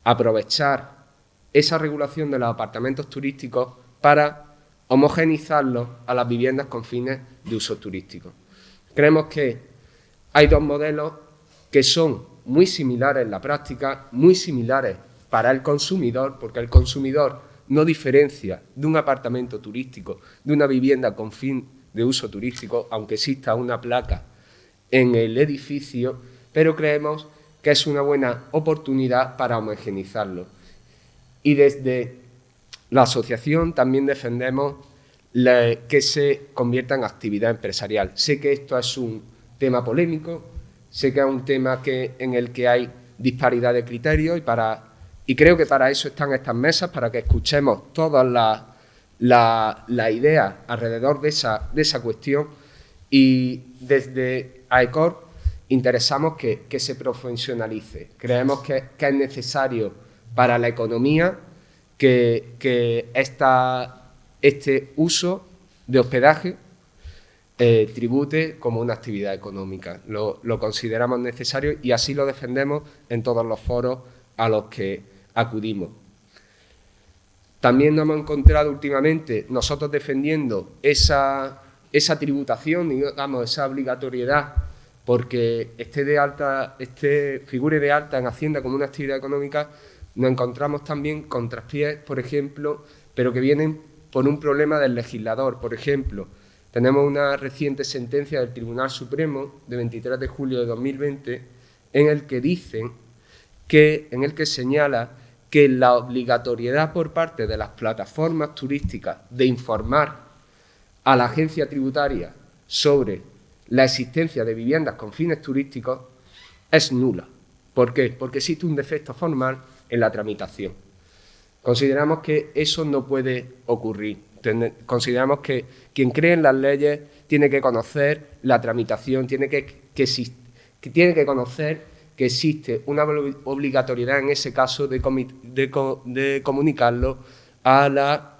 aprovechar esa regulación de los apartamentos turísticos para homogeneizarlos a las viviendas con fines de uso turístico. Creemos que hay dos modelos que son muy similares en la práctica, muy similares para el consumidor, porque el consumidor no diferencia de un apartamento turístico de una vivienda con fin de uso turístico, aunque exista una placa en el edificio, pero creemos que es una buena oportunidad para homogeneizarlo. Y desde la asociación también defendemos que se convierta en actividad empresarial. Sé que esto es un tema polémico, sé que es un tema en el que hay disparidad de criterios y creo que para eso están estas mesas, para que escuchemos todas las ideas alrededor de esa cuestión, y desde AECOR interesamos que se profesionalice. Creemos que es necesario para la economía que este uso de hospedaje tribute como una actividad económica. Lo consideramos necesario y así lo defendemos en todos los foros a los que acudimos. También nos hemos encontrado últimamente nosotros defendiendo esa tributación, digamos, esa obligatoriedad, porque figure de alta en Hacienda como una actividad económica. Nos encontramos también con traspiés, por ejemplo, pero que vienen por un problema del legislador. Por ejemplo, tenemos una reciente sentencia del Tribunal Supremo de 23 de julio de 2020 en el que señala que la obligatoriedad por parte de las plataformas turísticas de informar a la agencia tributaria sobre la existencia de viviendas con fines turísticos es nula. ¿Por qué? Porque existe un defecto formal en la tramitación. Consideramos que eso no puede ocurrir. Consideramos que quien cree en las leyes tiene que conocer la tramitación, tiene que conocer que existe una obligatoriedad en ese caso de comunicarlo a la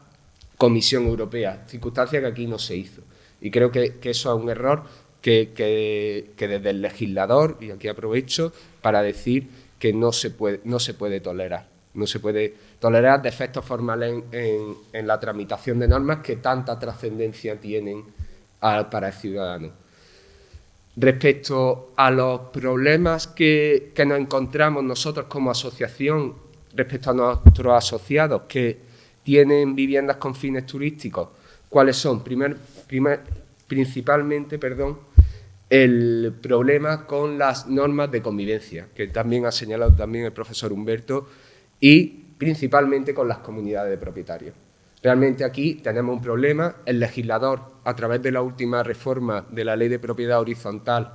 Comisión Europea, circunstancia que aquí no se hizo. Y creo que eso es un error que desde el legislador, y aquí aprovecho para decir que no se puede tolerar. No se puede tolerar defectos formales en la tramitación de normas que tanta trascendencia tienen para el ciudadano. Respecto a los problemas que nos encontramos nosotros como asociación, respecto a nuestros asociados que tienen viviendas con fines turísticos, ¿cuáles son? Principalmente, el problema con las normas de convivencia, que también ha señalado también el profesor Humberto, y principalmente con las comunidades de propietarios. Realmente aquí tenemos un problema. El legislador, a través de la última reforma de la Ley de Propiedad Horizontal,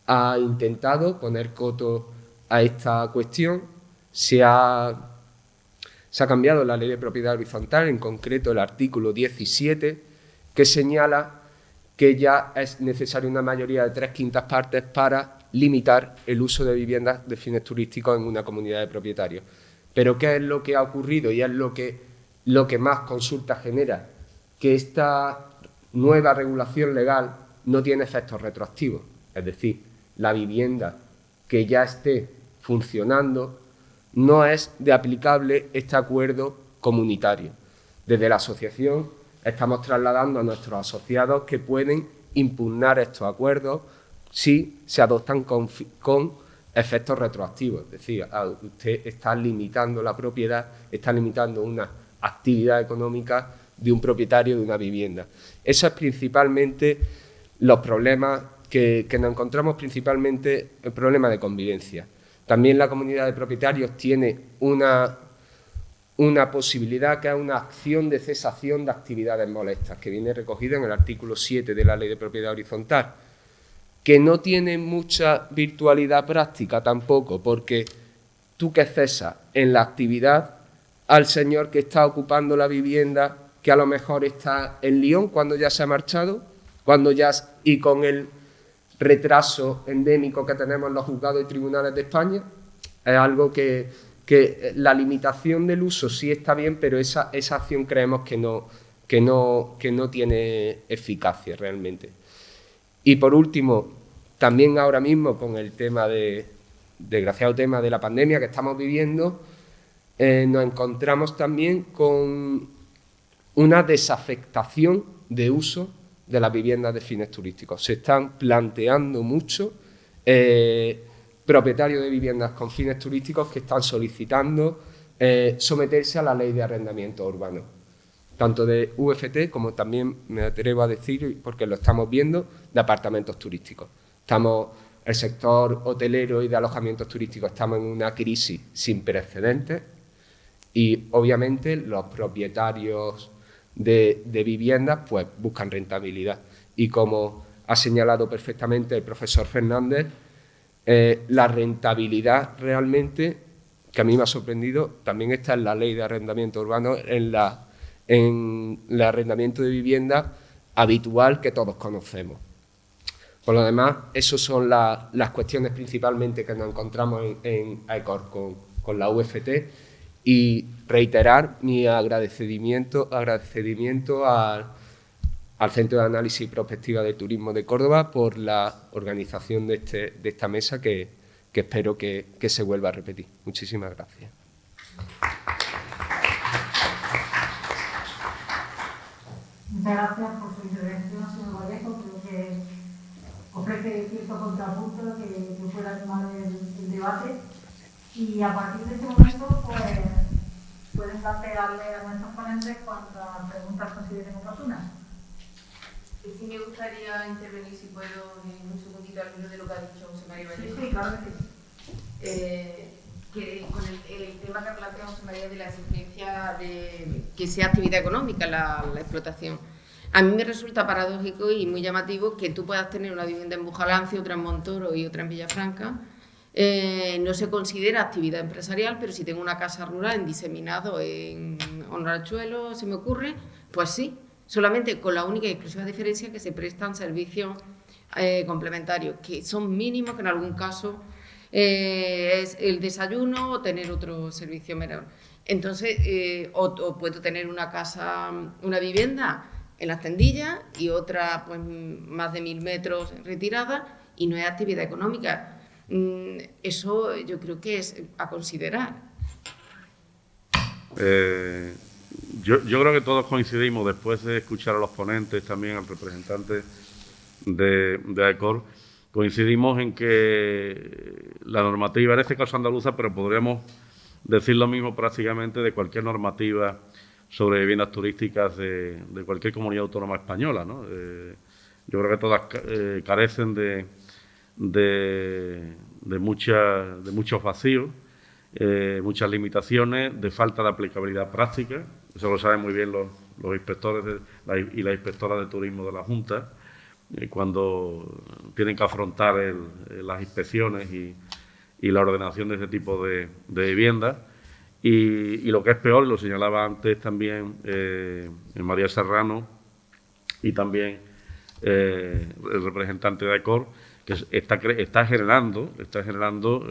ha intentado poner coto a esta cuestión. Se ha cambiado la Ley de Propiedad Horizontal, en concreto el artículo 17, que señala que ya es necesaria una mayoría de 3/5 partes para limitar el uso de viviendas de fines turísticos en una comunidad de propietarios. Pero ¿qué es lo que ha ocurrido? Y es lo que más consulta genera, que esta nueva regulación legal no tiene efectos retroactivos. Es decir, la vivienda que ya esté funcionando no es de aplicable este acuerdo comunitario. Desde la asociación estamos trasladando a nuestros asociados que pueden impugnar estos acuerdos si se adoptan con efectos retroactivos. Es decir, usted está limitando la propiedad, está limitando una actividad económica de un propietario de una vivienda. Eso es principalmente los problemas que nos encontramos, principalmente el problema de convivencia. También la comunidad de propietarios tiene una posibilidad, que es una acción de cesación de actividades molestas, que viene recogida en el artículo 7 de la Ley de Propiedad Horizontal, que no tiene mucha virtualidad práctica tampoco, porque tú que cesas en la actividad al señor que está ocupando la vivienda, que a lo mejor está en Lyon cuando ya se ha marchado, y con el retraso endémico que tenemos en los juzgados y tribunales de España, es algo que la limitación del uso sí está bien, pero esa acción creemos que no tiene eficacia realmente. Y por último, también ahora mismo con el desgraciado tema de la pandemia que estamos viviendo, nos encontramos también con una desafectación de uso de las viviendas de fines turísticos. Se están planteando mucho propietarios de viviendas con fines turísticos que están solicitando someterse a la ley de arrendamiento urbano, tanto de UFT como también, me atrevo a decir, porque lo estamos viendo, de apartamentos turísticos. El sector hotelero y de alojamientos turísticos estamos en una crisis sin precedentes y obviamente los propietarios de viviendas pues buscan rentabilidad. Y como ha señalado perfectamente el profesor Fernández, la rentabilidad realmente, que a mí me ha sorprendido, también está en la ley de arrendamiento urbano, en el arrendamiento de vivienda habitual que todos conocemos. Por lo demás, esas son las cuestiones principalmente que nos encontramos en AECOR con la UFT, y reiterar mi agradecimiento al Centro de Análisis y Prospectiva de Turismo de Córdoba por la organización de esta mesa que espero que se vuelva a repetir. Muchísimas gracias. Muchas gracias por su intervención, señor Vallejo. Creo que ofrece cierto contrapunto que pueda animar el debate. Y a partir de este momento, pues, pueden plantearle a nuestros ponentes cuantas preguntas consideren oportunas. Y sí me gustaría intervenir, si puedo, en un segundito al hilo de lo que ha dicho José María Vallejo. Sí, claro que sí. Que con el tema que ha planteado José María de la exigencia de que sea actividad económica la explotación. A mí me resulta paradójico y muy llamativo que tú puedas tener una vivienda en Bujalance, otra en Montoro y otra en Villafranca. No se considera actividad empresarial, pero si tengo una casa rural en Diseminado, en Honrachuelo, se me ocurre, pues sí, solamente con la única y exclusiva diferencia que se prestan servicios complementarios, que son mínimos, que en algún caso es el desayuno o tener otro servicio menor. Entonces, o puedo tener una casa, una vivienda en las Tendillas y otra pues más de 1000 metros retirada y no es actividad económica. Eso yo creo que es a considerar. Yo creo que todos coincidimos, después de escuchar a los ponentes, también al representante de AECOR, Coincidimos en que la normativa, en este caso andaluza, pero podríamos decir lo mismo prácticamente de cualquier normativa sobre viviendas turísticas de cualquier comunidad autónoma española, ¿no? Yo creo que todas carecen de muchos vacíos, muchas limitaciones, de falta de aplicabilidad práctica. Eso lo saben muy bien los inspectores y las inspectoras de turismo de la Junta, cuando tienen que afrontar las inspecciones y la ordenación de ese tipo de viviendas. Y lo que es peor, lo señalaba antes también María Serrano y también el representante de AECOR, que está generando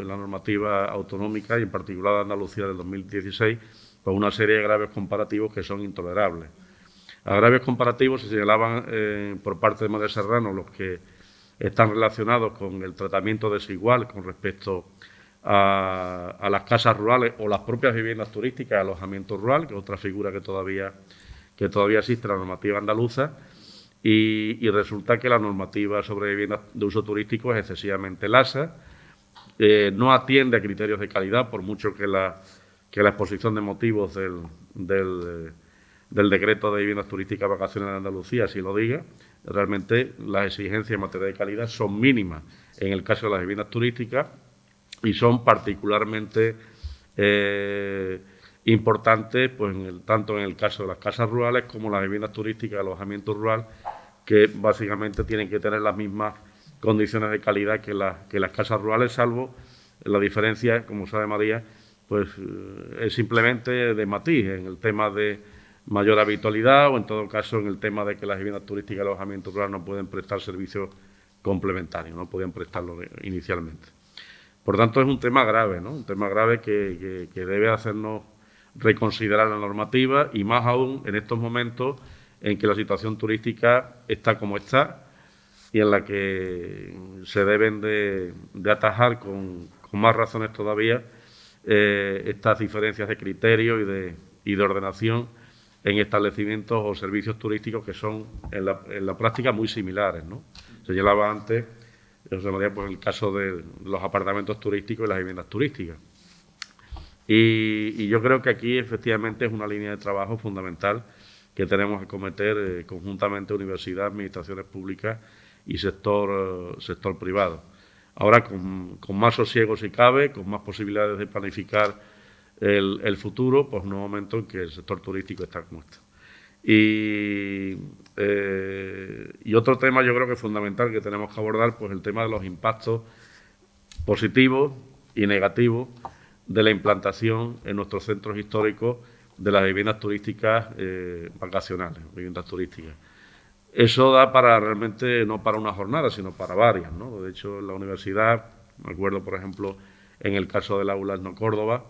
la normativa autonómica y en particular de Andalucía del 2016, pues una serie de agravios comparativos que son intolerables. Agravios comparativos se señalaban por parte de María Serrano los que están relacionados con el tratamiento desigual con respecto a las casas rurales o las propias viviendas turísticas, alojamiento rural, que es otra figura que todavía existe en la normativa andaluza, y resulta que la normativa sobre viviendas de uso turístico es excesivamente laxa, no atiende a criterios de calidad, por mucho que la exposición de motivos del decreto de viviendas turísticas vacaciones de Andalucía así lo diga. Realmente las exigencias en materia de calidad son mínimas en el caso de las viviendas turísticas y son particularmente importantes pues, tanto en el caso de las casas rurales como las viviendas turísticas de alojamiento rural, que básicamente tienen que tener las mismas condiciones de calidad que las casas rurales, salvo la diferencia, como sabe María, pues es simplemente de matiz en el tema de mayor habitualidad o, en todo caso, en el tema de que las viviendas turísticas de alojamiento rural no pueden prestar servicios complementarios, no podían prestarlo inicialmente. Por tanto, es un tema grave, ¿no? Un tema grave que debe hacernos reconsiderar la normativa y más aún en estos momentos en que la situación turística está como está y en la que se deben de atajar con más razones todavía estas diferencias de criterio y de ordenación en establecimientos o servicios turísticos que son en la práctica muy similares, ¿no? Se señalaba antes, José María, pues el caso de los apartamentos turísticos y las viviendas turísticas. Y yo creo que aquí efectivamente es una línea de trabajo fundamental que tenemos que acometer conjuntamente universidad, administraciones públicas y sector privado. Ahora con más sosiego si cabe, con más posibilidades de planificar el futuro, pues en un momento en que el sector turístico está como está. Y otro tema yo creo que es fundamental que tenemos que abordar, pues el tema de los impactos positivos y negativos de la implantación en nuestros centros históricos de las viviendas turísticas vacacionales, viviendas turísticas. Eso da para realmente, no para una jornada, sino para varias, ¿no? De hecho, en la universidad, me acuerdo, por ejemplo, en el caso del aula No Córdoba,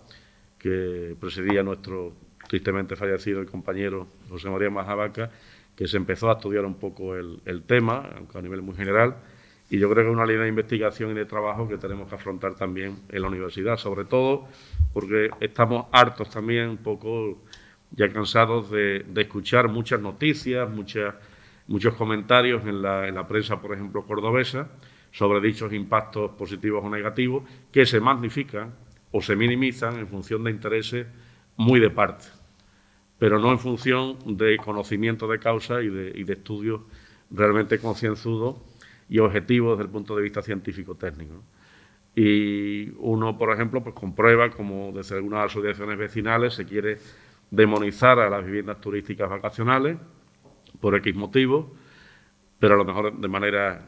que presidía nuestro tristemente fallecido y compañero José María Majabaca, que se empezó a estudiar un poco el tema, aunque a nivel muy general, y yo creo que es una línea de investigación y de trabajo que tenemos que afrontar también en la universidad, sobre todo porque estamos hartos también, un poco ya cansados de escuchar muchas noticias, muchos comentarios en la prensa, por ejemplo, cordobesa, sobre dichos impactos positivos o negativos, que se magnifican o se minimizan en función de intereses muy de parte, pero no en función de conocimiento de causa y de estudios realmente concienzudos y objetivos desde el punto de vista científico-técnico. Y uno, por ejemplo, pues comprueba como desde algunas asociaciones vecinales se quiere demonizar a las viviendas turísticas vacacionales por X motivos, pero a lo mejor de manera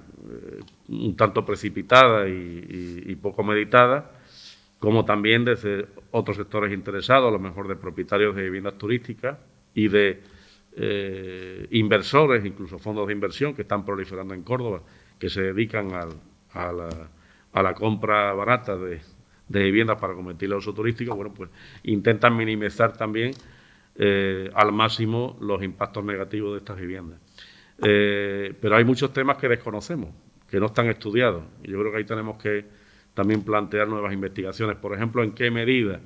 un tanto precipitada y poco meditada, como también desde otros sectores interesados, a lo mejor de propietarios de viviendas turísticas y de inversores, incluso fondos de inversión que están proliferando en Córdoba, que se dedican a la compra barata de viviendas para convertirlas en uso turístico. Bueno, pues intentan minimizar también al máximo los impactos negativos de estas viviendas. Pero hay muchos temas que desconocemos, que no están estudiados, y yo creo que ahí tenemos que también plantear nuevas investigaciones. Por ejemplo, en qué medida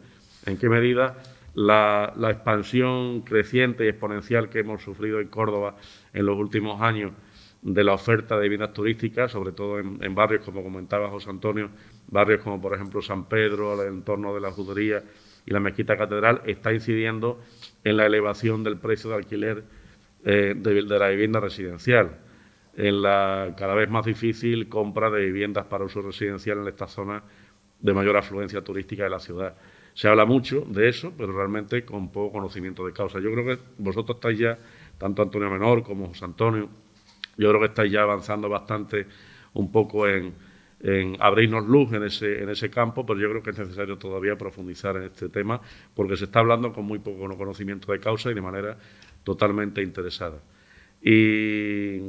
la expansión creciente y exponencial que hemos sufrido en Córdoba en los últimos años de la oferta de viviendas turísticas, sobre todo en barrios, como comentaba José Antonio, barrios como por ejemplo San Pedro, el entorno de la Judería y la Mezquita Catedral, está incidiendo en la elevación del precio de alquiler de la vivienda residencial, en la cada vez más difícil compra de viviendas para uso residencial en esta zona de mayor afluencia turística de la ciudad. Se habla mucho de eso, pero realmente con poco conocimiento de causa. Yo creo que vosotros estáis ya, tanto Antonio Menor como José Antonio, yo creo que estáis ya avanzando bastante un poco en abrirnos luz en ese campo, pero yo creo que es necesario todavía profundizar en este tema, porque se está hablando con muy poco conocimiento de causa y de manera totalmente interesada. Y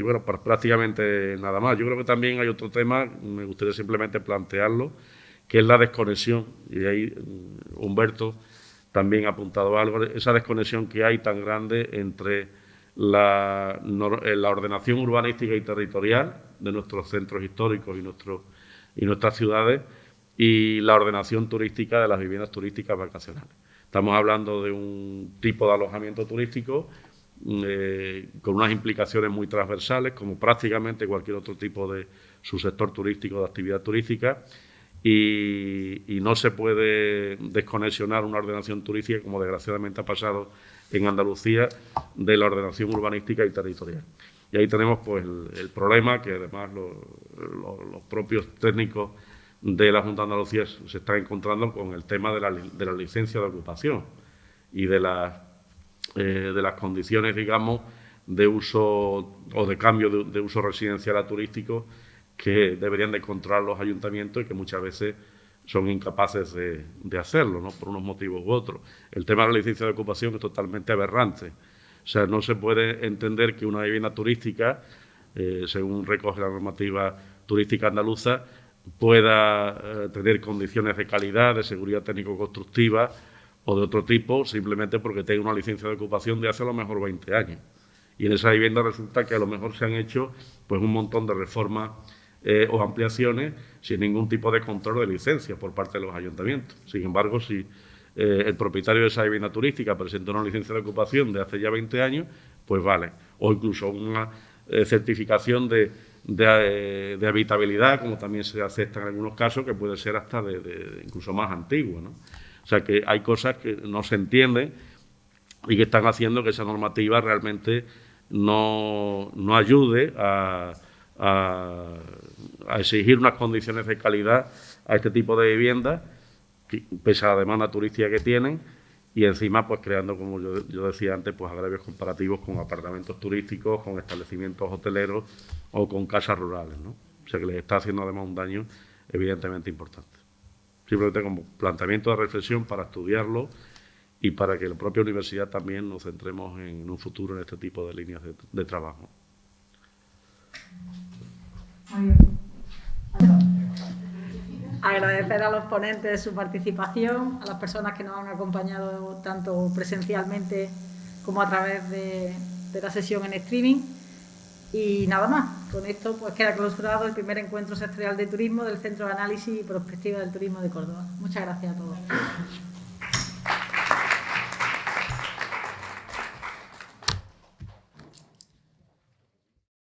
bueno, prácticamente nada más. Yo creo que también hay otro tema, me gustaría simplemente plantearlo, que es la desconexión, y ahí Humberto también ha apuntado algo, esa desconexión que hay tan grande entre la ordenación urbanística y territorial de nuestros centros históricos y nuestras ciudades y la ordenación turística de las viviendas turísticas vacacionales. Estamos hablando de un tipo de alojamiento turístico con unas implicaciones muy transversales, como prácticamente cualquier otro tipo de subsector turístico, de actividad turística, y no se puede desconexionar una ordenación turística, como desgraciadamente ha pasado en Andalucía, de la ordenación urbanística y territorial. Y ahí tenemos pues el problema que además los propios técnicos de la Junta de Andalucía se están encontrando con el tema de la licencia de ocupación y de las condiciones, digamos, de uso o de cambio de uso residencial a turístico que deberían de controlar los ayuntamientos y que muchas veces son incapaces de hacerlo, ¿no?, por unos motivos u otros. El tema de la licencia de ocupación es totalmente aberrante. O sea, no se puede entender que una vivienda turística, según recoge la normativa turística andaluza, pueda tener condiciones de calidad, de seguridad técnico-constructiva o de otro tipo, simplemente porque tenga una licencia de ocupación de hace a lo mejor 20 años. Y en esa vivienda resulta que a lo mejor se han hecho pues un montón de reformas o ampliaciones sin ningún tipo de control de licencia por parte de los ayuntamientos. Sin embargo, si el propietario de esa vivienda turística presenta una licencia de ocupación de hace ya 20 años, pues vale. O incluso una certificación de habitabilidad, como también se acepta en algunos casos, que puede ser hasta incluso más antigua, ¿no? O sea, que hay cosas que no se entienden y que están haciendo que esa normativa realmente no ayude a exigir unas condiciones de calidad a este tipo de viviendas, pese a la demanda turística que tienen, y encima pues creando, como yo decía antes, pues agravios comparativos con apartamentos turísticos, con establecimientos hoteleros o con casas rurales, ¿no? O sea, que les está haciendo además un daño evidentemente importante. Simplemente como planteamiento de reflexión para estudiarlo y para que la propia universidad también nos centremos en un futuro en este tipo de líneas de trabajo. Muy bien. Agradecer a los ponentes su participación, a las personas que nos han acompañado tanto presencialmente como a través de la sesión en streaming. Y nada más, con esto pues queda clausurado el primer encuentro sectorial de turismo del Centro de Análisis y Prospectiva del Turismo de Córdoba. Muchas gracias a todos.